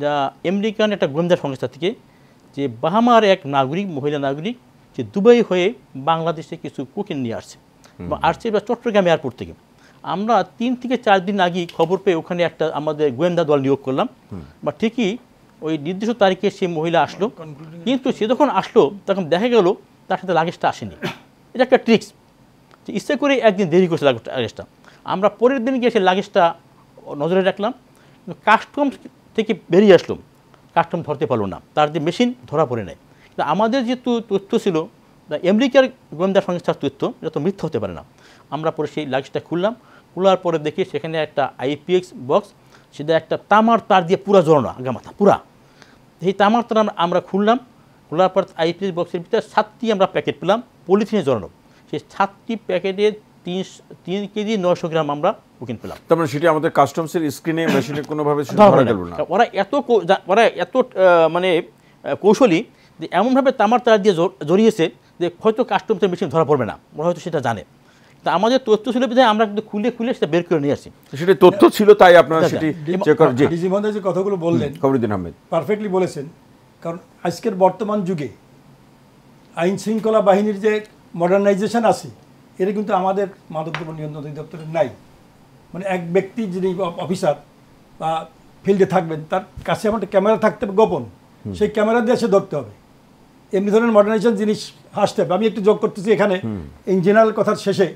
Speaker 3: যা আমেরিকান একটা গোয়েন্দা সংস্থা থেকে, যে বাহামার এক নাগরিক, মহিলা নাগরিক, যে দুবাই হয়ে বাংলাদেশে কিছু কোকেন নিয়ে আসছে এবং আসছে বা চট্টগ্রাম এয়ারপোর্ট থেকে। আমরা 3 থেকে 4 দিন আগে খবর পেয়ে ওখানে একটা আমাদের গোয়েন্দা দল নিয়োগ করলাম, বা ঠিকই ওই নির্দিষ্ট তারিখে সেই মহিলা আসলো, কিন্তু সে যখন আসলো তখন দেখা গেল তার সাথে লাগেজটা আসেনি। এটা একটা ট্রিক্স, যে ইচ্ছে করে একদিন দেরি করছে লাগেজটা। আমরা পরের দিন গিয়ে সেই লাগেজটা নজরে রাখলাম, কাস্টম থেকে বেরিয়ে আসলো, কাস্টম ধরতে পারলো না, তার যে মেশিন ধরা পড়ে নেয়। কিন্তু আমাদের যেহেতু তথ্য ছিল আমেরিকার গোয়েন্দা সংস্থার তথ্য, এটা তো মিথ্যা হতে পারে না। আমরা পরে সেই লাগেজটা খুললাম, খোলার পরে দেখি সেখানে একটা আইপিএক্স বক্স, সেটা একটা তামার তার দিয়ে পুরা জড়ানো, আগামাথা পুরা। সেই তামার তার আমরা খুললাম, খোলার পর আইপিএক্স বক্সের ভিতরে 7টি আমরা প্যাকেট পেলাম পলিথিনে জড়ানো। সেই 7টি প্যাকেটে 3 কেজি 900 গ্রাম আমরা কোকেন পেলাম।
Speaker 1: তার মানে সেটি আমাদের কাস্টমসের স্ক্রিনে মেশিনে কোনোভাবে ধরা গেল না।
Speaker 3: ওরা এত মানে কৌশলী যে এমনভাবে তামার তার দিয়ে জড়িয়েছে যে হয়তো কাস্টমসের মেশিন ধরা পড়বে না, ওরা হয়তো সেটা জানে। তা আমাদের তথ্য ছিল বিধায় আমরা কিন্তু খুলে সেটা বের করে নিয়ে আসি।
Speaker 1: সেটা তথ্য ছিল তাই আপনারা সেটি চেক করেন।
Speaker 2: ডিজি মহোদয় যে কথাগুলো বললেন
Speaker 1: খবরুদ্দিন আহমেদ
Speaker 2: পারফেক্টলি বলেছেন, কারণ আজকের বর্তমান যুগে আইন শৃঙ্খলা বাহিনীর যে মডার্নাইজেশন আছে এটা কিন্তু আমাদের মাদকদ্রব্য নিয়ন্ত্রণ অধিদপ্তরের নাই। মানে এক ব্যক্তি যিনি অফিসার বা ফিল্ডে থাকবেন তার কাছে আমার একটা ক্যামেরা থাকতে হবে গোপন, সেই ক্যামেরা দিয়ে সে ধরতে হবে। এমনি ধরনের মডার্নাইজেশন জিনিস আসতে হবে। আমি একটু যোগ করতেছি এখানে ইন জেনারেল কথার শেষে,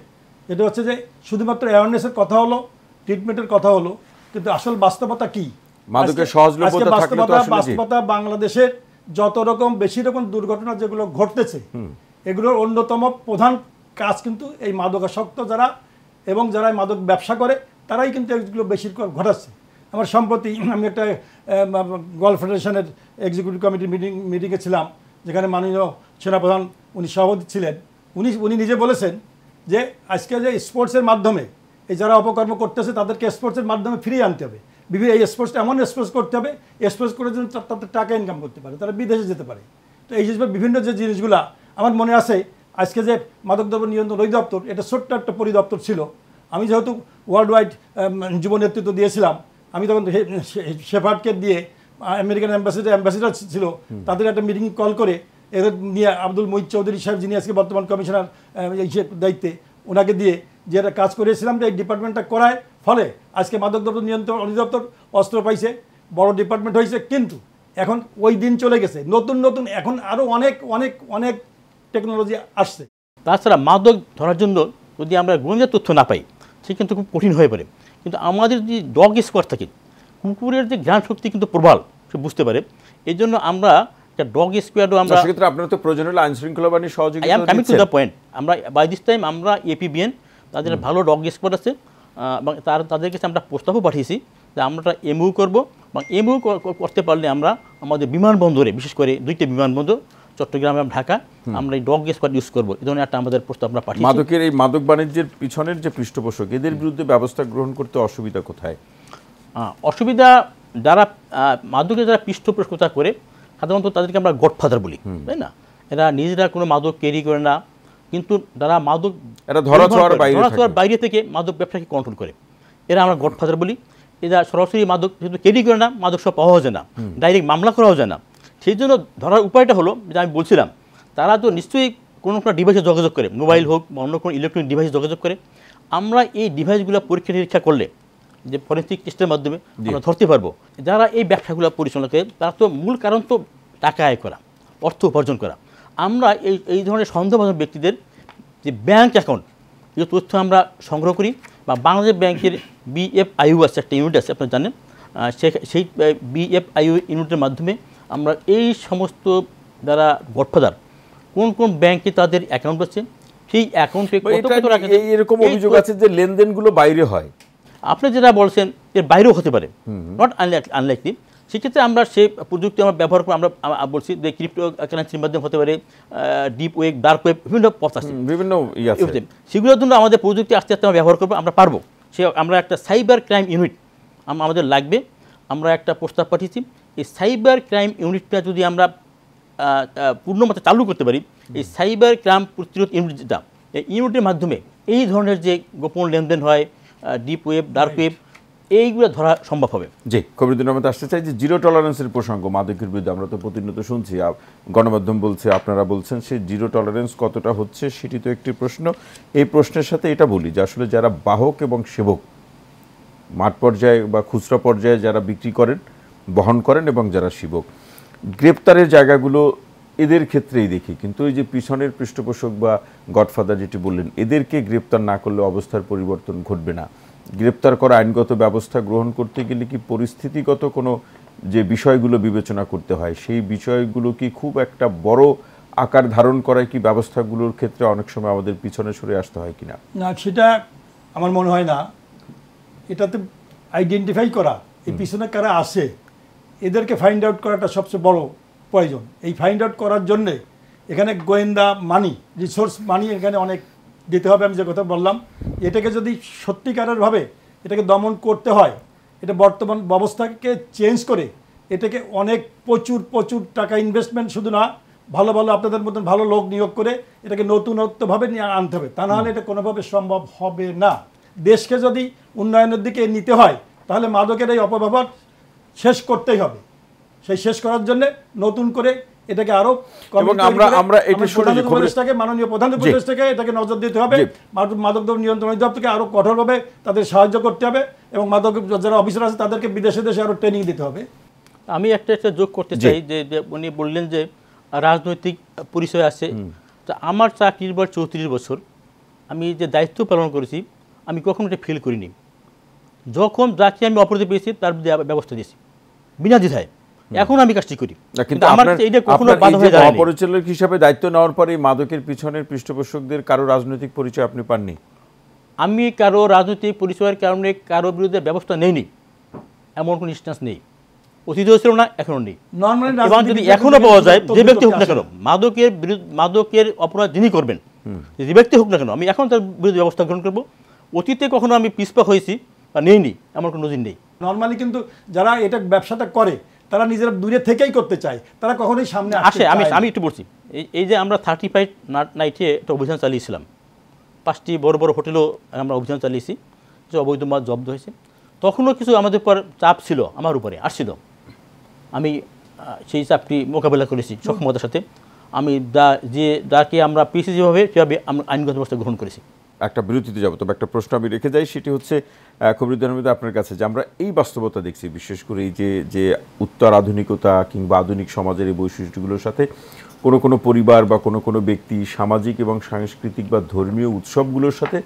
Speaker 2: এটা হচ্ছে যে শুধুমাত্র অ্যাওয়ারনেসের কথা হলো, ট্রিটমেন্টের কথা হলো, কিন্তু আসল বাস্তবতা কি? বাস্তবতা বাংলাদেশের যত রকম বেশি রকম দুর্ঘটনা যেগুলো ঘটতেছে এগুলোর অন্যতম প্রধান কাজ কিন্তু এই মাদকাসক্ত যারা এবং যারা মাদক ব্যবসা করে তারাই কিন্তু এগুলো বেশি ঘটাচ্ছে। আমার সম্প্রতি আমি একটা গলফ ফেডারেশনের এক্সিকিউটিভ কমিটির মিটিংয়ে ছিলাম, যেখানে মাননীয় সেনাপ্রধান উনি সভাপতি ছিলেন। উনি নিজে বলেছেন যে আজকে যে স্পোর্টসের মাধ্যমে এই যারা অপকর্ম করতেছে তাদেরকে স্পোর্টসের মাধ্যমে ফিরিয়ে আনতে হবে। এই স্পোর্টসটা এমন স্পোর্টস করতে হবে, স্পোর্টস করে যেন তাদের টাকা ইনকাম করতে পারে, তারা বিদেশে যেতে পারে। তো এই হিসেবে বিভিন্ন যে জিনিসগুলা আমার মনে আছে, আজকে যে মাদকদ্রব্য নিয়ন্ত্রণ অধিদপ্তর এটা ছোট্ট একটা পরিদপ্তর ছিল। আমি যেহেতু ওয়ার্ল্ড ওয়াইড যুব নেতৃত্ব দিয়েছিলাম, আমি তখন শেফার্ডকে দিয়ে আমেরিকান অ্যাম্বাসিডার ছিল, তাদের একটা মিটিং কল করে এদের নিয়ে আব্দুল মুঈদ চৌধুরী সাহেব যিনি আজকে বর্তমান কমিশনার দায়িত্বে, ওনাকে দিয়ে যে একটা কাজ করেছিলাম এই ডিপার্টমেন্টটা করায় ফলে আজকে মাদকদ্রব্য নিয়ন্ত্রণ অধিদপ্তর অস্ত্র পাইছে, বড় ডিপার্টমেন্ট হয়েছে। কিন্তু এখন ওই দিন চলে গেছে, নতুন নতুন এখন আরও অনেক অনেক অনেক টেকনোলজি আসছে।
Speaker 3: তাছাড়া মাদক ধরার জন্য যদি আমরা গোয়েন্দা তথ্য না পাই সে কিন্তু খুব কঠিন হয়ে পড়ে। কিন্তু আমাদের যদি ডগ স্কোয়াড থাকে, কুকুরের যে জ্ঞান শক্তি কিন্তু প্রবল, সে বুঝতে পারে। এই জন্য আমরা একটা ডগ স্কোয়াডও আমরা,
Speaker 1: সেক্ষেত্রে আপনারা তো প্রয়োজন হলে আইন শৃঙ্খলা বাহিনীর সহযোগিতা
Speaker 3: কামিং টু দ্য পয়েন্ট, আমরা বাই দিস টাইম আমরা এপিবিএন তাদের ভালো ডগ স্কোয়াড আছে এবং তাদের কাছে আমরা প্রস্তাবও পাঠিয়েছি যে আমরা এমইউ করবো, এবং এমইউ করতে পারলে আমরা আমাদের বিমানবন্দরে, বিশেষ করে 2টি বিমানবন্দর চট্টগ্রাম এবং ঢাকা, আমরা এই ডগ স্কোয়াড ইউজ করবো। এই ধরনের একটা আমাদের প্রস্তাব আমরা পাঠিয়েছি।
Speaker 1: মাদকের এই মাদক বাণিজ্যের পিছনের যে পৃষ্ঠপোষক, এদের বিরুদ্ধে ব্যবস্থা গ্রহণ করতে অসুবিধা কোথায়?
Speaker 3: অসুবিধা যারা মাদকের যারা পৃষ্ঠপোষকতা করে সাধারণত তাদেরকে আমরা গডফাদার বলি, তাই না? এরা নিজেরা কোনো মাদক ক্যারি করে না, কিন্তু যারা মাদক ধরাছোঁয়ার বাইরে থেকে মাদক ব্যবসাকে কন্ট্রোল করে, এরা আমরা গডফাদার বলি। এরা সরাসরি মাদক যেহেতু ক্যারি করে না, মাদক সব পাওয়া যায় না, ডাইরেক্ট মামলা করাও যায় না। সেই জন্য ধরার উপায়টা হলো যে আমি বলছিলাম, তারা তো নিশ্চয়ই কোনো ডিভাইসে যোগাযোগ করে, মোবাইল হোক বা অন্য কোনো ইলেকট্রনিক ডিভাইসে যোগাযোগ করে। আমরা এই ডিভাইসগুলো পরীক্ষা নিরীক্ষা করলে যে ফরেন্সিক টেস্টের মাধ্যমে আমরা ধরতে পারবো যারা এই ব্যবসাগুলো পরিচালনা করে। তার তো মূল কারণ তো টাকা আয় করা, অর্থ উপার্জন করা। আমরা এই ধরনের সন্দেহভাজন ব্যক্তিদের যে ব্যাংক অ্যাকাউন্ট, এই তথ্য আমরা সংগ্রহ করি, বা বাংলাদেশ ব্যাংকের BFIU আছে, একটা ইউনিট আছে আপনারা জানেন, সেই BFIU ইউনিটের মাধ্যমে আমরা এই সমস্ত যারা গডফাদার কোন কোন ব্যাংকে তাদের অ্যাকাউন্ট আছে, সেই অ্যাকাউন্টে
Speaker 1: এরকম অভিযোগ আছে যে লেনদেনগুলো বাইরে হয়।
Speaker 3: আপনি যেটা বলছেন এর বাইরেও হতে পারে, নট আনলাইকলি। সেক্ষেত্রে আমরা সেই প্রযুক্তি আমরা ব্যবহার করে আমরা বলছি যে ক্রিপ্টো কারেন্সির মাধ্যমে হতে পারে, ডিপ ওয়েব, ডার্ক ওয়েব, বিভিন্ন পথ আছে,
Speaker 1: বিভিন্ন
Speaker 3: সেগুলোর জন্য আমাদের প্রযুক্তি আস্তে আস্তে আমরা ব্যবহার করবো, আমরা পারবো। আমরা একটা সাইবার ক্রাইম ইউনিট আমাদের লাগবে। আমরা একটা প্রস্তাব পাঠিয়েছি, এই সাইবার ক্রাইম ইউনিটটা যদি আমরা পূর্ণমাত্রা চালু করতে পারি, এই সাইবার ক্রাইম প্রতিরোধ ইউনিট যেটা, এই ইউনিটের মাধ্যমে এই ধরনের যে গোপন লেনদেন হয়, ডিপ ওয়েব, ডার্ক ওয়েব, এইগুলো ধরা সম্ভব হবে।
Speaker 1: জি, খবরুদ্দিন আহমেদ আসতে চাই যে জিরো টলারেন্সের প্রসঙ্গ মাদকের বিরুদ্ধে আমরা তো প্রতিনিয়ত শুনছি, গণমাধ্যম বলছে, আপনারা বলছেন, সেই জিরো টলারেন্স কতটা হচ্ছে সেটি তো একটি প্রশ্ন। এই প্রশ্নের সাথে এটা বলি যে আসলে যারা বাহক এবং সেবক, মাঠ পর্যায়ে বা খুচরা পর্যায়ে যারা বিক্রি করেন, বহন করেন, এবং যারা সেবক, গ্রেপ্তারের জায়গাগুলো এদের ক্ষেত্রেই দেখি, কিন্তু এই যে পিছনের পৃষ্ঠপোষক বা গডফাদার যেটি বললেন, এদেরকে গ্রেপ্তার না করলে অবস্থার পরিবর্তন ঘটবে না। গ্রেপ্তার করা আইনগত ব্যবস্থা গ্রহণ করতে গেলে কি পরিস্থিতিগত কোনো যে বিষয়গুলো বিবেচনা করতে হয়, সেই বিষয়গুলো কি খুব একটা বড় আকার ধারণ করায় কি ব্যবস্থাগুলোর ক্ষেত্রে অনেক সময় আমাদের পিছনে সরে আসতে হয় কিনা?
Speaker 2: না, সেটা আমার মনে হয় না। এটাতে আইডেন্টিফাই করা, এই পিছনে কারা আসে, এদেরকে ফাইন্ড আউট করাটা সবচেয়ে বড় প্রয়োজন। এই ফাইন্ড আউট করার জন্যে এখানে গোয়েন্দা মানি, রিসোর্স মানি এখানে অনেক দিতে হবে। আমি যে কথা বললাম, এটাকে যদি সত্যিকারেরভাবে এটাকে দমন করতে হয়, এটা বর্তমান ব্যবস্থাকে চেঞ্জ করে এটাকে অনেক প্রচুর টাকা ইনভেস্টমেন্ট, শুধু না, ভালো আপনাদের মতন ভালো লোক নিয়োগ করে এটাকে নতুনত্বভাবে নিয়ে আনতে হবে। তা নাহলে এটা কোনোভাবে সম্ভব হবে না। দেশকে যদি উন্নয়নের দিকে নিতে হয়, তাহলে মাদকের এই অপব্যবহার শেষ করতেই হবে। সেই শেষ করার জন্য নতুন করে এটাকে আরো, এবং আমরা এটা উপদেষ্টাকে, মাননীয় প্রধান উপদেষ্টাকে এটাকে নজর দিতে হবে। মাদকদ্রব্য নিয়ন্ত্রণ অধিদপ্তরকে আরো কঠোরভাবে তাদের সাহায্য করতে হবে, এবং মাদক যারা অফিসার আছে তাদেরকে বিদেশে আরো ট্রেনিং দিতে হবে।
Speaker 3: আমি একটা যোগ করতে চাই যে উনি বললেন যে রাজনৈতিক পরিচয় আছে। তো আমার চাকরির বয়স 34 বছর, আমি যে দায়িত্ব পালন করেছি আমি কখনো এটা ফিল করিনি। যখন যাকে আমি অপরাধী পেয়েছি তার ব্যবস্থা দিয়েছি বিনা দ্বিধায়। এখন আমি কাজটি করি,
Speaker 1: কিন্তু আমার এটা কখনো বাধা হয়ে যায় না। অপরিচালক হিসেবে দায়িত্ব নেওয়ার পরে মাদকের পিছনের পৃষ্ঠপোষকদের কারো রাজনৈতিক পরিচয় আপনি পাননি?
Speaker 3: আমি কারো রাজনৈতিক পরিচয়ের কারণে কারো বিরুদ্ধে ব্যবস্থা নেইনি, এমন কোনো ইনস্ট্যান্স নেই। অতীতেও ছিল না, এখনো নেই। এবং যদি এখনো পাওয়া যায়, যে ব্যক্তি হোক না কেন, মাদকের অপরাধ যিনি করবেন, যে ব্যক্তি হোক না কেন, আমি এখন তার বিরুদ্ধে ব্যবস্থা গ্রহণ করবো। অতীতে কখনো আমি পিছপা হয়েছি বা নেইনি, এমন কোনো নজির নেই।
Speaker 2: নর্মালি কিন্তু যারা এটা ব্যবসাটা করে তারা নিজেরা দূরে থেকেই করতে চায়, তারা কখনোই সামনে আসে।
Speaker 3: আমি একটু বলছি, এই যে আমরা 35 নাইটে একটা অভিযান চালিয়েছিলাম, 5টি বড় বড় হোটেলও আমরা অভিযান চালিয়েছি, যে অবৈধ মাল জব্দ হয়েছে। তখনও কিছু আমাদের উপর চাপ ছিল, আমার উপরে আসছিল। আমি সেই চাপটি মোকাবেলা করেছি সক্ষমতার সাথে। আমি যাকে আমরা পেয়েছি যেভাবে সেভাবে আমরা আইনগত ব্যবস্থা গ্রহণ করেছি।
Speaker 1: একটা বিরতিতে যাব, তবে একটা প্রশ্ন আমি রেখে যাই, সেটি হচ্ছে খবরুদ্দিন আহমেদ আপনার কাছে, যে আমরা এই বাস্তবতা দেখছি, বিশেষ করে এই যে উত্তর আধুনিকতা কিংবা আধুনিক সমাজের এই বৈশিষ্ট্যগুলোর সাথে কোনো পরিবার বা কোনো ব্যক্তি সামাজিক এবং সাংস্কৃতিক বা ধর্মীয় উৎসবগুলোর সাথে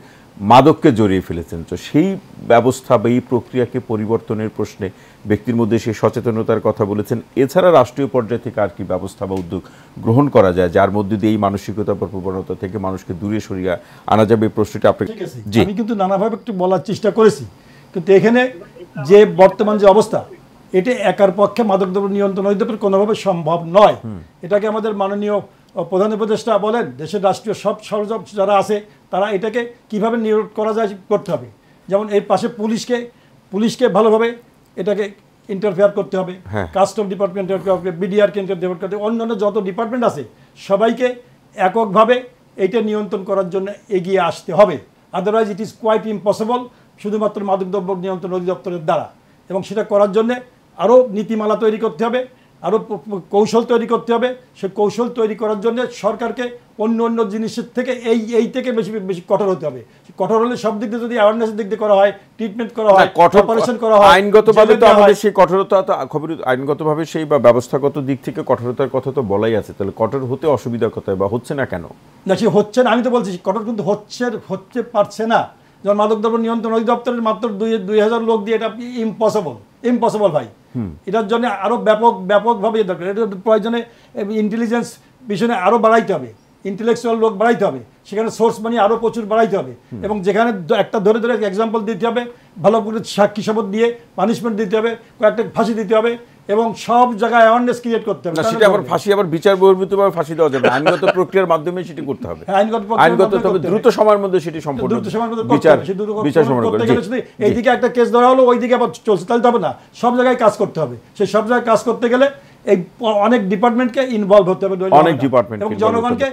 Speaker 1: মাদককে জড়িয়ে ফেলেছেন। তো সেই ব্যবস্থা বা এই প্রক্রিয়াকে পরিবর্তনের প্রশ্নে ব্যক্তির মধ্যে সেই সচেতনতার কথা বলেছেন। এছাড়া রাষ্ট্রীয় পর্যায় থেকে আর কি ব্যবস্থা বা উদ্যোগ গ্রহণ করা যায় যার মধ্যে দিয়ে এই মানসিকতা বা প্রবণতা থেকে মানুষকে দূরে সরিয়ে আনা যাবে? এই প্রশ্নটা আপনি।
Speaker 2: আমি কিন্তু নানাভাবে একটু বলার চেষ্টা করেছি, কিন্তু এখানে যে বর্তমান যে অবস্থা, এটা একার পক্ষে মাদকদ্রব্য নিয়ন্ত্রণ অধিদপ্তর কোনোভাবে সম্ভব নয়। এটাকে আমাদের মাননীয় প্রধান উপদেষ্টা বলেন, দেশের রাষ্ট্রীয় সব সরঞ্জাম যারা আছে তারা এটাকে কিভাবে নিয়োগ করা যায় করতে হবে। যেমন এর পাশে পুলিশকে ভালোভাবে এটাকে ইন্টারফেয়ার করতে হবে, কাস্টম ডিপার্টমেন্ট, বিডিআরকে ইন্টারফেয়ার করতে হবে, অন্যান্য যত ডিপার্টমেন্ট আছে সবাইকে এককভাবে এইটা নিয়ন্ত্রণ করার জন্য এগিয়ে আসতে হবে। Otherwise it is quite impossible শুধুমাত্র মাদকদ্রব্য নিয়ন্ত্রণ অধিদপ্তরের দ্বারা। এবং সেটা করার জন্য আরও নীতিমালা তৈরি করতে হবে, আরও কৌশল তৈরি করতে হবে। সে কৌশল তৈরি করার জন্য সরকারকে অন্য অন্য জিনিসের থেকে এই থেকে বেশি বেশি কঠোর হতে হবে। কঠোর হলে সব দিক দিয়ে যদি অ্যাওয়ারনেসের দিক দিয়ে করা হয়, ট্রিটমেন্ট করা হয়, অপারেশন করা হয়,
Speaker 1: আইনগতভাবে তো আমাদের সেই কঠোরতা আইনগতভাবে সেই বা ব্যবস্থাগত দিক থেকে কঠোরতার কথা তো বলাই আছে, তাহলে কঠোর হতে অসুবিধা কোথায় বা হচ্ছে না কেন?
Speaker 2: না, সে হচ্ছে না, আমি তো বলছি কঠোর কিন্তু হচ্ছে পারছে না। যেমন মাদকদ্রব্য নিয়ন্ত্রণ অধিদপ্তরের মাত্র 2000 লোক দিয়ে এটা ইম্পসিবল ভাই। এটার জন্য আরও ব্যাপকভাবে দরকার। এটা প্রয়োজনে ইন্টেলিজেন্স পিছনে আরও বাড়াইতে হবে, ইন্টেলেকচুয়াল লোক বাড়াইতে হবে, সেখানে সোর্স মানি আরও প্রচুর বাড়াইতে হবে, এবং যেখানে একটা ধরে এক্সাম্পল দিতে হবে, ভালো করে সাক্ষী শপথ দিয়ে পানিশমেন্ট দিতে হবে, কয়েকটা ফাঁসি দিতে হবে, এবং সব জায়গায় অ্যাওয়ারনেস ক্রিয়েট করতে হবে।
Speaker 1: সেটা আবার ফাঁসি আবার বিচার বহির্ভূতভাবে ফাঁসি দেওয়া যাবে, আইনগত প্রক্রিয়ার মাধ্যমে সেটি করতে হবে। আইনগত তবে দ্রুত সময়ের মধ্যে সেটি সম্পূর্ণ বিচার সম্পন্ন করতে গেলে
Speaker 2: এইদিকে একটা কেস ধরা হলো, ওইদিকে আবার চলছে, তাহলে তো হবে না। সব জায়গায় কাজ করতে হবে। সেই সব জায়গায় কাজ করতে গেলে এই অনেক ডিপার্টমেন্টকে ইনভলভ হতে হবে,
Speaker 1: অনেক ডিপার্টমেন্ট,
Speaker 2: এবং জনগণকে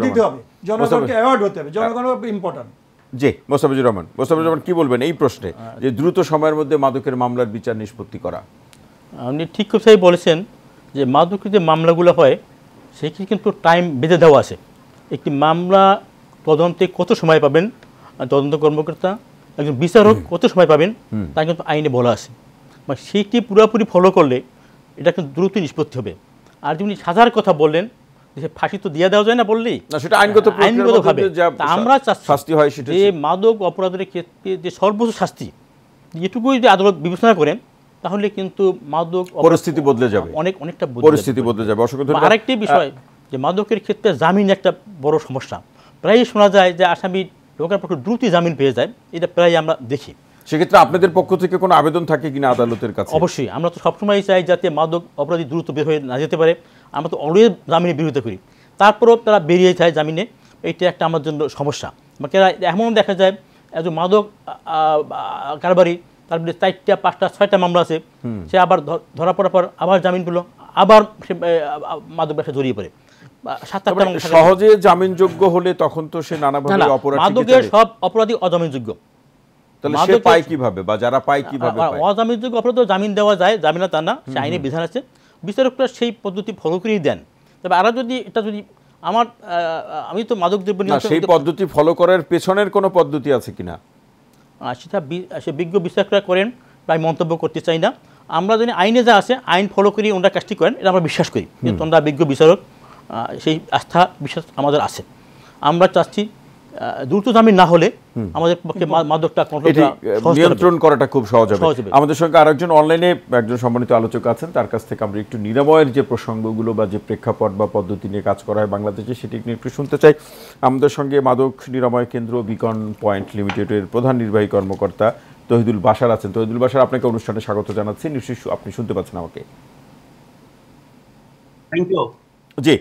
Speaker 2: দিতে হবে, জনগণকে অ্যাওয়ার্ড হতে হবে, জনগণ ইম্পর্টেন্ট।
Speaker 1: জি, মোস্তাফিজুর রহমান কি বলবেন এই প্রশ্নে, যে দ্রুত সময়ের মধ্যে মাদকের মামলার বিচার নিষ্পত্তি করা?
Speaker 3: আপনি ঠিক কথাই বলেছেন যে মাদকের যে মামলাগুলো হয় সেক্ষেত্রে কিন্তু টাইম বেঁধে দেওয়া আছে। একটি মামলা তদন্তে কত সময় পাবেন তদন্ত কর্মকর্তা, একজন বিচারক কত সময় পাবেন তা কিন্তু আইনে বলা আছে। মানে সেইটি পুরোপুরি ফলো করলে এটা কিন্তু দ্রুত নিষ্পত্তি হবে। আর যেমনি সাজার কথা বললেন যে ফাঁসি তো দিয়ে দেওয়া যায় না বললেই,
Speaker 1: সেটা আইনগতভাবে
Speaker 3: আমরা চাচ্ছি যে মাদক অপরাধের ক্ষেত্রে যে সর্বোচ্চ শাস্তি এটুকু যদি আদালত বিবেচনা করেন তাহলে কিন্তু মাদক
Speaker 1: পরিস্থিতি বদলে যাবে,
Speaker 3: অনেকটা
Speaker 1: পরিস্থিতি বদলে যাবে।
Speaker 3: আরেকটি বিষয় যে মাদকের ক্ষেত্রে জামিন একটা বড় সমস্যা। প্রায় শোনা যায় যে আসামি ঢোকার পর দ্রুত জামিন পেয়ে যায়, এটা প্রায় আমরা দেখি।
Speaker 1: সেক্ষেত্রে আপনাদের পক্ষ থেকে কোনো আবেদন থাকে কিনা আদালতের কাছে?
Speaker 3: অবশ্যই, আমরা তো সবসময় চাই যাতে মাদক অপরাধী দ্রুত বের হয়ে না যেতে পারে। আমরা তো অলওয়েজ জামিনের বিরোধিতা করি, তারপরেও তারা বেরিয়ে যায় জামিনে, এইটা একটা আমার জন্য সমস্যা। এমন দেখা যায় একজন মাদক কারবারি, তার বিরুদ্ধে 4টা 5টা 6টা মামলা আছে, সে আবার ধরা পড়ার পর আবার জামিন পেল, আবার সে মাদক ব্যবসা জড়িয়ে পড়ে।
Speaker 1: সহজে জামিনযোগ্য হলে তখন তো সে নানাভাবে অপরাধ,
Speaker 3: মাদকের সব অপরাধী অজামিনযোগ্য।
Speaker 1: তাহলে সে পায় কিভাবে বা যারা পায় কিভাবে?
Speaker 3: অজামিনযোগ্য অপরাধ জামিন দেওয়া যায়, জামিনা তা না, সে আইনে বিধান আছে, বিচারকরা সেই পদ্ধতি ফলো করেই দেন। তবে আর যদি আমি তো মাদক দ্রব্য নিয়ন্ত্রণ,
Speaker 1: সেই পদ্ধতি ফলো করার পেছনের কোনো পদ্ধতি আছে কিনা
Speaker 3: সেটা সে বিজ্ঞ বিচারকরা করেন, তাই মন্তব্য করতে চাই না। আমরা যদি আইনে যা আছে আইন ফলো করি ওনারা কাজটি করেন, এটা আমরা বিশ্বাস করি, কিন্তু ওনারা বিজ্ঞ বিচারক, সেই আস্থা বিশ্বাস আমাদের আছে। আমরা চাচ্ছি দ্রুত জামিন না হলে আমাদের পক্ষে মাদকটা
Speaker 1: নিয়ন্ত্রণ করাটা খুব সহজ হবে। আমাদের সঙ্গে আরেকজন অনলাইনে একজন সম্মানিত আলোচক আছেন, তার কাছ থেকে আমরা একটু নিরাময়ের যে প্রসঙ্গগুলো বা যে প্রেক্ষাপট বা পদ্ধতি নিয়ে কাজ করা হয় বাংলাদেশে সেটি নিয়ে একটু শুনতে চাই। আমাদের সঙ্গে মাদক নিরাময় কেন্দ্র বিকন পয়েন্ট লিমিটেডের প্রধান নির্বাহী কর্মকর্তা তৌহিদুল বাশার আছেন। তৌহিদুল বাশার, আপনাকে অনুষ্ঠানে স্বাগত জানাচ্ছি। নিশ্চয়ই আপনি শুনতে পাচ্ছেন আমাকে?
Speaker 5: Thank you.
Speaker 1: জি,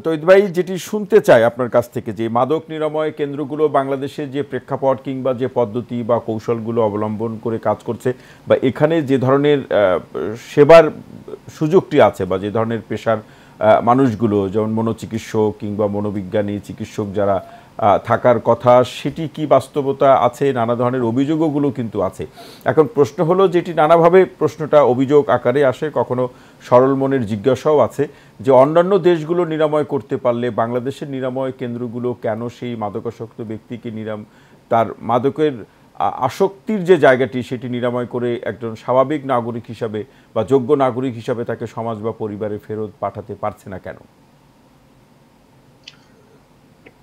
Speaker 1: তৌহিদ ভাই, যেটি শুনতে চাই আপনার কাছ থেকে, যে মাদক নিরাময় কেন্দ্রগুলো বাংলাদেশে যে প্রেক্ষাপট কিংবা যে পদ্ধতি বা কৌশলগুলো অবলম্বন করে কাজ করছে, বা এখানে যে ধরনের সেবার সুযোগটি আছে বা যে ধরনের পেশার মানুষগুলো, যেমন মনোচিকিৎসক কিংবা মনোবিজ্ঞানী চিকিৎসক যারা থাকার কথা, সেটি কি বাস্তবতা আছে? নানা ধরনের অভিযোগগুলো কিন্তু আছে। এখন প্রশ্ন হলো, যেটি নানাভাবে প্রশ্নটা অভিযোগ আকারে আসে, কখনো সরল মনের জিজ্ঞাসাও আছে, যে অন্যান্য দেশগুলো নিরাময় করতে পারলে বাংলাদেশের নিরাময় কেন্দ্রগুলো কেন সেই মাদকাসক্ত ব্যক্তিকে তার মাদকের আসক্তির যে জায়গাটি সেটি নিরাময় করে একজন স্বাভাবিক নাগরিক হিসাবে বা যোগ্য নাগরিক হিসাবে তাকে সমাজ বা পরিবারে ফেরত পাঠাতে পারছে না কেন?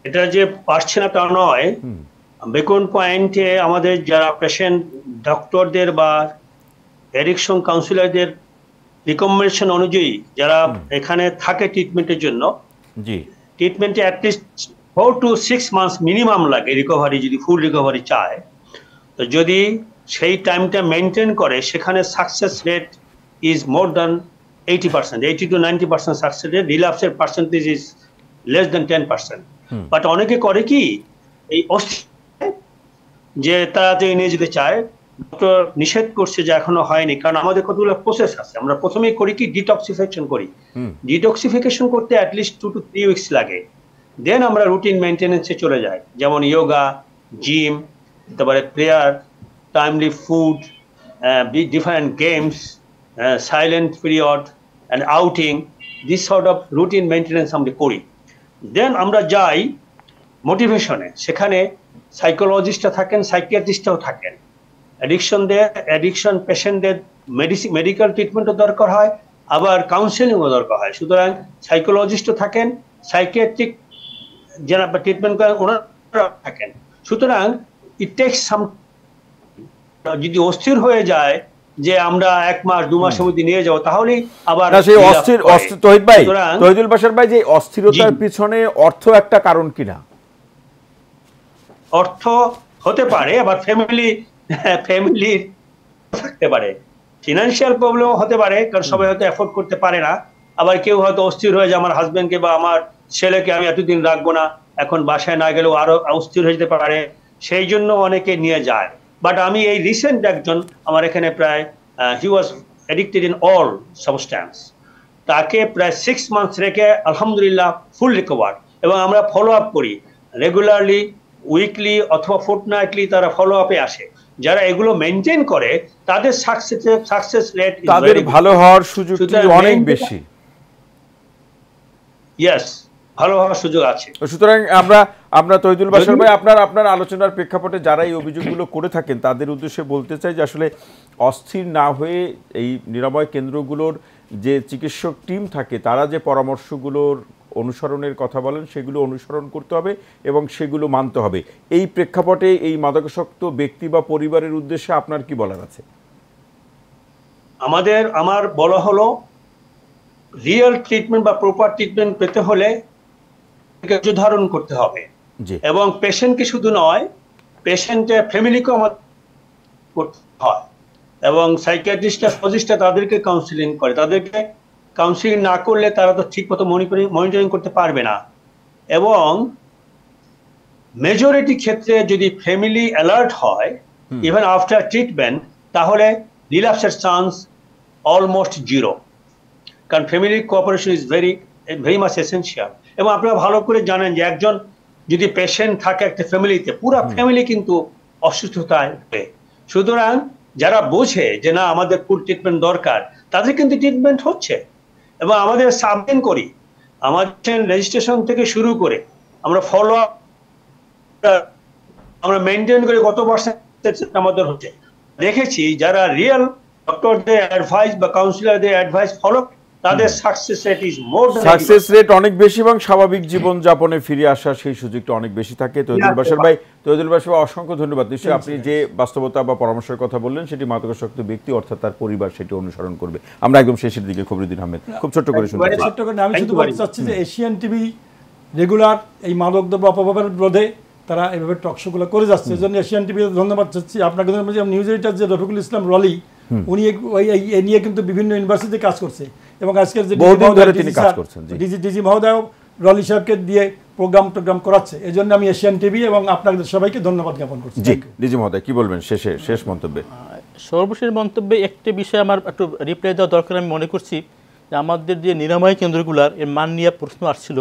Speaker 5: এটা যে পারছে না তা নয়, বেকন পয়েন্টে আমাদের যারা পেশেন্ট ডক্টরদের বা এডিকশন কাউন্সিলরদের রিকমেন্ডেশন অনুযায়ী যারা এখানে থাকে ট্রিটমেন্টের জন্য, ট্রিটমেন্টে অ্যাটলিস্ট 4 to 6 months মিনিমাম লাগে রিকভারি, যদি ফুল রিকভারি চায়। তো যদি সেই টাইমটা মেনটেন করে, সেখানে success rate is more than 80%, 80 to 90% success rate. রিল্যাপসের percentage is less than 10%। But অনেকে করে কি, এই যে তাড়াতাড়ি নিয়ে যেতে চায়, ডক্টর নিষেধ করছে যে এখনো হয়নি, কারণ আমাদের কতগুলো প্রসেস আছে। আমরা প্রথমেই করি কি, ডিটক্সিফিকেশন করি। ডিটক্সিফিকেশন করতে অ্যাটলিস্ট 2 to 3 weeks লাগে। দেন আমরা রুটিন মেনটেনেন্সে চলে যাই, যেমন যোগা, জিম, তারপরে prayer, timely food, different games, silent period and outing, this sort of routine maintenance আমরা করি। দেন আমরা যাই মোটিভেশনে, সেখানে সাইকোলজিস্টরা থাকেন, সাইকিয়াট্রিস্টরাও থাকেন। অ্যাডিকশন পেশেন্টদের মেডিকেল ট্রিটমেন্টও দরকার হয়, আবার কাউন্সেলিংও দরকার হয়। সুতরাং সাইকোলজিস্টও থাকেন, সাইকিয়াট্রিক যারা ট্রিটমেন্ট করেন ওনারা থাকেন। সুতরাং ইট টেকস সাম, যদি অস্থির হয়ে যায় যে আমরা 1 মাস 2 মাসের মধ্যে নিয়ে যাবো, তাহলেই আবার
Speaker 1: সেই অস্থির তহিদ ভাই, তহিদুল বাশার ভাই, যে অস্থিরতার পিছনে অর্থ একটা কারণ কিনা?
Speaker 5: অর্থ হতে পারে, আবার ফ্যামিলির থাকতে পারে, ফিনান্সিয়াল প্রবলেমও হতে পারে, কারণ সবাই হয়তো এফোর্ড করতে পারে না। আবার কেউ হয়তো অস্থির হয়ে যায়, আমার হাজবেন্ডকে বা আমার ছেলেকে আমি এতদিন রাখবো না, এখন বাসায় না গেলেও আরো অস্থির হয়ে যেতে পারে, সেই জন্য অনেকে নিয়ে যায়। বাট আমি এই রিসেন্ট একজন আমার এখানে প্রায় হি ওয়াজ অ্যাডিক্টেড ইন অল সাবস্ট্যান্স, তাকে প্রায় 6 মান্থস রেখে আলহামদুলিল্লাহ ফুল রিকভার, এবং আমরা ফলো আপ করি রেগুলারলি, উইকলি অথবা ফোর্টনাইটলি তারা ফলো আপে আসে। যারা এগুলো মেনটেন করে তাদের সাকসেস রেট,
Speaker 1: তাদের ভালো হওয়ার সুযোগ অনেক বেশি।
Speaker 5: ইয়েস, ভালো হওয়ার সুযোগ আছে।
Speaker 1: সুতরাং আমরা তহিদুল বাশার ভাই, আপনার আলোচনার প্রেক্ষাপটে যারা এই অভিযোগগুলো করে থাকেন তাদের উদ্দেশ্যে বলতে চাই যে আসলে অস্থির না হয়ে এই নিরাময় কেন্দ্রগুলোর যে চিকিৎসক টিম থাকে তারা যে পরামর্শগুলোর অনুসরণের কথা বলেন সেগুলো অনুসরণ করতে হবে এবং সেগুলো মানতে হবে। এই প্রেক্ষাপটে এই মাদকাসক্ত ব্যক্তি বা পরিবারের উদ্দেশ্যে আপনার কি বলার আছে?
Speaker 5: আমার বলা হলো, রিয়েল ট্রিটমেন্ট বা প্রপার ট্রিটমেন্ট পেতে হলে ধৈর্য ধারণ করতে হবে, এবং পেশেন্টকে শুধু নয়, পেশেন্টের ফ্যামিলিকেও আমাদের করতে হয়, এবং সাইকিয়াট্রিস্টরা তাদেরকে কাউন্সিলিং করে। তাদেরকে কাউন্সিলিং না করলে তারা তো ঠিক মতো মনিটরিং করতে পারবে না। এবং মেজরিটি ক্ষেত্রে যদি ফ্যামিলি অ্যালার্ট হয় ইভেন আফটার ট্রিটমেন্ট, তাহলে রিল্যাপসের চান্স অলমোস্ট 0, কারণ family cooperation is very much essential. এবং আপনারা ভালো করে জানেন যে একজন যদি পেশেন্ট থাকে একটা ফ্যামিলিতে, পুরো ফ্যামিলি কিন্তু অসুস্থতায় হয়। সুতরাং যারা বোঝে যে না আমাদের ফুল ট্রিটমেন্ট দরকার, তাদের কিন্তু ট্রিটমেন্ট হচ্ছে। এবং আমাদের সাবমিট করি, আমাদের রেজিস্ট্রেশন থেকে শুরু করে আমরা ফলো আপ আমরা মেনটেন করে কত পার্সেন্ট আমাদের হচ্ছে। দেখেছি যারা রিয়েল ডক্টরদের অ্যাডভাইস বা কাউন্সিলরদের অ্যাডভাইস ফলো, তাদের success rate is more than,
Speaker 1: success rate অনেক বেশি এবং স্বাভাবিক জীবন যাপনে ফিরে আসার সেই সুযোগটা অনেক বেশি থাকে। তহিদুল বাশার ভাই, অসংখ্য ধন্যবাদ। নিশ্চয়ই আপনি যে বাস্তবতা বা পরামর্শের কথা বললেন সেটি মাদকাসক্ত ব্যক্তি অর্থাৎ তার পরিবার সেটি অনুসরণ করবে। আমরা একদম শেষের দিকে খবরুদ্দিন আহমেদ খুব ছোট্ট করে শুনতে চাই।
Speaker 2: আমি শুধু বলতে চাচ্ছি যে এশিয়ান টিভি রেগুলার এই মাদক দ্রব্য অপব্যবহার রোধে তারা এইভাবে টকশোগুলো করে যাচ্ছে, এই জন্য এশিয়ান টিভি ধন্যবাদ চাচ্ছি। আপনাকে ধন্যবাদ। নিউজ এডিটর যে রফিকুল ইসলাম রলি, উনি এই নিয়ে কিন্তু বিভিন্ন ইউনিভার্সিটিতে কাজ করছে, এবং আজকের যে ডিজি মহোদয় রলি সাহেবকে দিয়ে প্রোগ্রাম করাচ্ছে। এই জন্য আমি এশিয়ান টিভি এবং আপনাদের সবাইকে ধন্যবাদ জ্ঞাপন করছি।
Speaker 1: জি ডিজি মহোদয় কি বলবেন শেষ মন্তব্যে?
Speaker 3: সর্বশেষ মন্তব্যে একটি বিষয় আমার একটু রিপ্লাই দেওয়া দরকার আমি মনে করছি, যে আমাদের যে নিরাময় কেন্দ্রগুলোর এর মান নিয়ে প্রশ্ন আসছিল,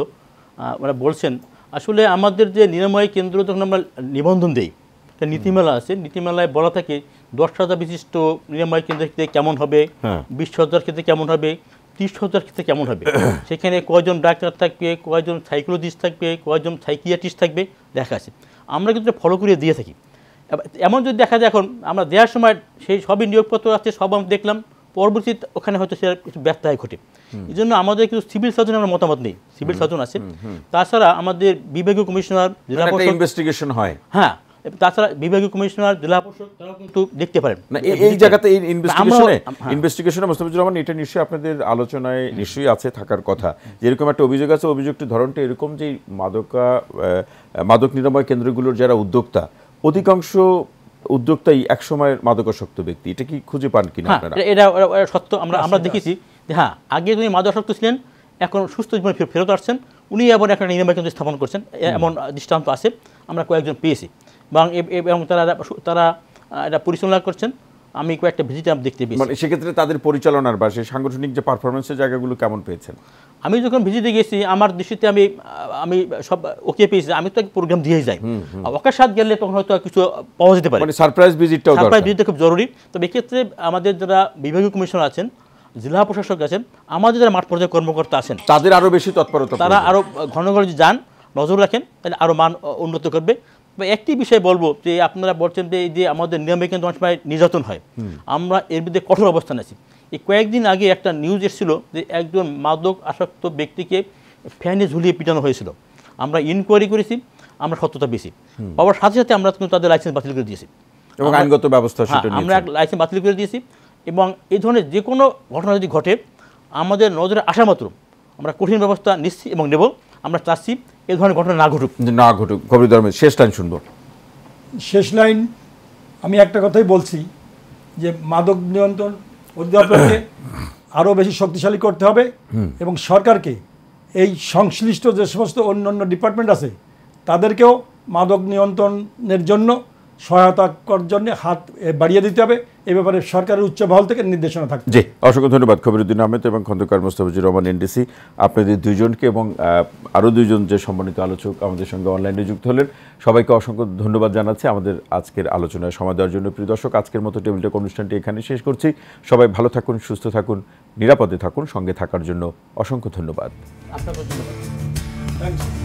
Speaker 3: ওরা বলছেন আসলে আমাদের যে নিরাময় কেন্দ্র যখন আমরা নিবন্ধন দিই, একটা নীতিমালা আছে, নীতিমালায় বলা থাকে 10,000 বিশিষ্ট নিরাময় কেন্দ্রের ক্ষেত্রে কেমন হবে, 20,000 ক্ষেত্রে কেমন হবে, 30,000 ক্ষেত্রে কেমন হবে, সেখানে কয়জন ডাক্তার থাকবে, কয়জন সাইকোলজিস্ট থাকবে, কয়জন সাইকিয়াট্রিস্ট থাকবে লেখা আছে। আমরা কিন্তু ফলো করে দিয়ে থাকি। এমন যদি দেখা যায় এখন আমরা দেওয়ার সময় সেই সবই নিয়োগপত্র আছে, সব আমরা দেখলাম, পরবর্তীতে ওখানে হয়তো সে কিছু ব্যত্যয় ঘটে। এই জন্য আমাদের কিছু সিভিল সার্জন আমার মতামত নেই, সিভিল সার্জন আছে। তাছাড়া আমাদের বিভাগীয় কমিশনার, জেলা পরিষদ ইনভেস্টিগেশন হয়, হ্যাঁ, তাছাড়া বিভাগীয় কমিশনার, জেলা পরিষদ তারাও কিন্তু দেখতে পারেন না এই জায়গাতে ইনভেস্টিগেশনে। মুস্তাফিজুর রহমান, এটা নিশ্চয়ই আপনাদের আলোচনায় নিশ্চয়ই আছে থাকার কথা। যেরকম একটা অভিযোগ আছে, অভিযোগটির ধরনটা এরকম যে মাদক নিরাময় কেন্দ্রগুলোর যারা উদ্যোক্তা, অধিকাংশ উদ্যোক্তাই একসময়ের মাদকাসক্ত ব্যক্তি। এটা কি খুঁজে পান কিনা আপনারা? এটা সত্য, আমরা দেখেছি যে হ্যাঁ, আগে যিনি মাদকাসক্ত ছিলেন এখন সুস্থ জীবনে ফেরত আসছেন, উনি এমন একটা নিরাময় কেন্দ্র স্থাপন করছেন, এমন দৃষ্টান্ত আছে, আমরা কয়েকজন পেয়েছি, এবং তারা এটা পরিচালনা করছেন। আমি কয়েকটা ভিজিটে দেখতে পেয়েছি। মানে সেক্ষেত্রে তাদের পরিচালনার বা সেই সাংগঠনিক যে পারফরমেন্সের জায়গাগুলো কেমন পেয়েছেন? আমি যখন ভিজিটে গেছি আমার দৃষ্টিতে আমি সব ওকে পেয়েছি। আমি তো প্রোগ্রাম দিয়ে যাই, ওকে সাথে গেলে তখন হয়তো কিছু পাওয়া যেতে পারে, মানে সারপ্রাইজ ভিজিটটাও খুব জরুরি। তবে এক্ষেত্রে আমাদের যারা বিভাগীয় কমিশনার আছেন জেলা প্রশাসক আছেন, আমাদের যারা মাঠ পর্যায়ে কর্মকর্তা আছেন
Speaker 1: তাদের আরো বেশি তৎপরতা
Speaker 3: তারা
Speaker 1: প্রয়োজন।
Speaker 3: আরও ঘন ঘন যদি যান, নজর রাখেন, তাহলে আরও মান উন্নত করবে। বা একটি বিষয় বলবো যে আপনারা বলছেন যে এই যে আমাদের নিয়মে কিন্তু অনেক সময় নির্যাতন হয়, আমরা এর বিরুদ্ধে কঠোর অবস্থান আছি। এই কয়েকদিন আগে একটা নিউজ এসেছিল যে একজন মাদক আসক্ত ব্যক্তিকে ফ্যানে ঝুলিয়ে পিটানো হয়েছিল। আমরা ইনকোয়ারি করেছি, আমরা সত্যতা পেয়েছি, পাওয়ার সাথে সাথে আমরা কিন্তু তাদের লাইসেন্স বাতিল করে দিয়েছি
Speaker 1: এবং আইনগত ব্যবস্থা সেটা
Speaker 3: আমরা লাইসেন্স বাতিল করে দিয়েছি। এবং এই ধরনের যে কোনো ঘটনা যদি ঘটে আমাদের নজরে আসা মাত্র আমরা কঠিন ব্যবস্থা নিচ্ছি এবং নেব। আমরা চাচ্ছি এই ধরনের ঘটনা না ঘটুক।
Speaker 1: না ঘটুক। খবরদার আহমেদ, শেষ লাইন শুনবো।
Speaker 2: শেষ লাইন আমি একটা কথাই বলছি যে মাদক নিয়ন্ত্রণ অধিদপ্তরকে আরও বেশি শক্তিশালী করতে হবে এবং সরকারকে এই সংশ্লিষ্ট যে সমস্ত অন্যান্য ডিপার্টমেন্ট আছে তাদেরকেও মাদক নিয়ন্ত্রণের জন্য সহায়তা করার জন্য হাত বাড়িয়ে দিতে হবে। এ ব্যাপারে সরকারের উচ্চ মহল থেকে নির্দেশনা থাকবে।
Speaker 1: জি, অসংখ্য ধন্যবাদ খবরুদ্দিন আহমেদ এবং খন্দকার মোস্তাফিজুর রহমান এনডিসি, আপনাদের দুইজনকে এবং আরও দুইজন যে সম্মানিত আলোচক আমাদের সঙ্গে অনলাইনে যুক্ত হলেন, সবাইকে অসংখ্য ধন্যবাদ জানাচ্ছি আমাদের আজকের আলোচনায় সময় দেওয়ার জন্য। প্রিয় দর্শক, আজকের মতো টেবিল টক অনুষ্ঠানটি এখানে শেষ করছি। সবাই ভালো থাকুন, সুস্থ থাকুন, নিরাপদে থাকুন। সঙ্গে থাকার জন্য অসংখ্য ধন্যবাদ।
Speaker 3: আপনাকে ধন্যবাদ।
Speaker 2: থ্যাংকস।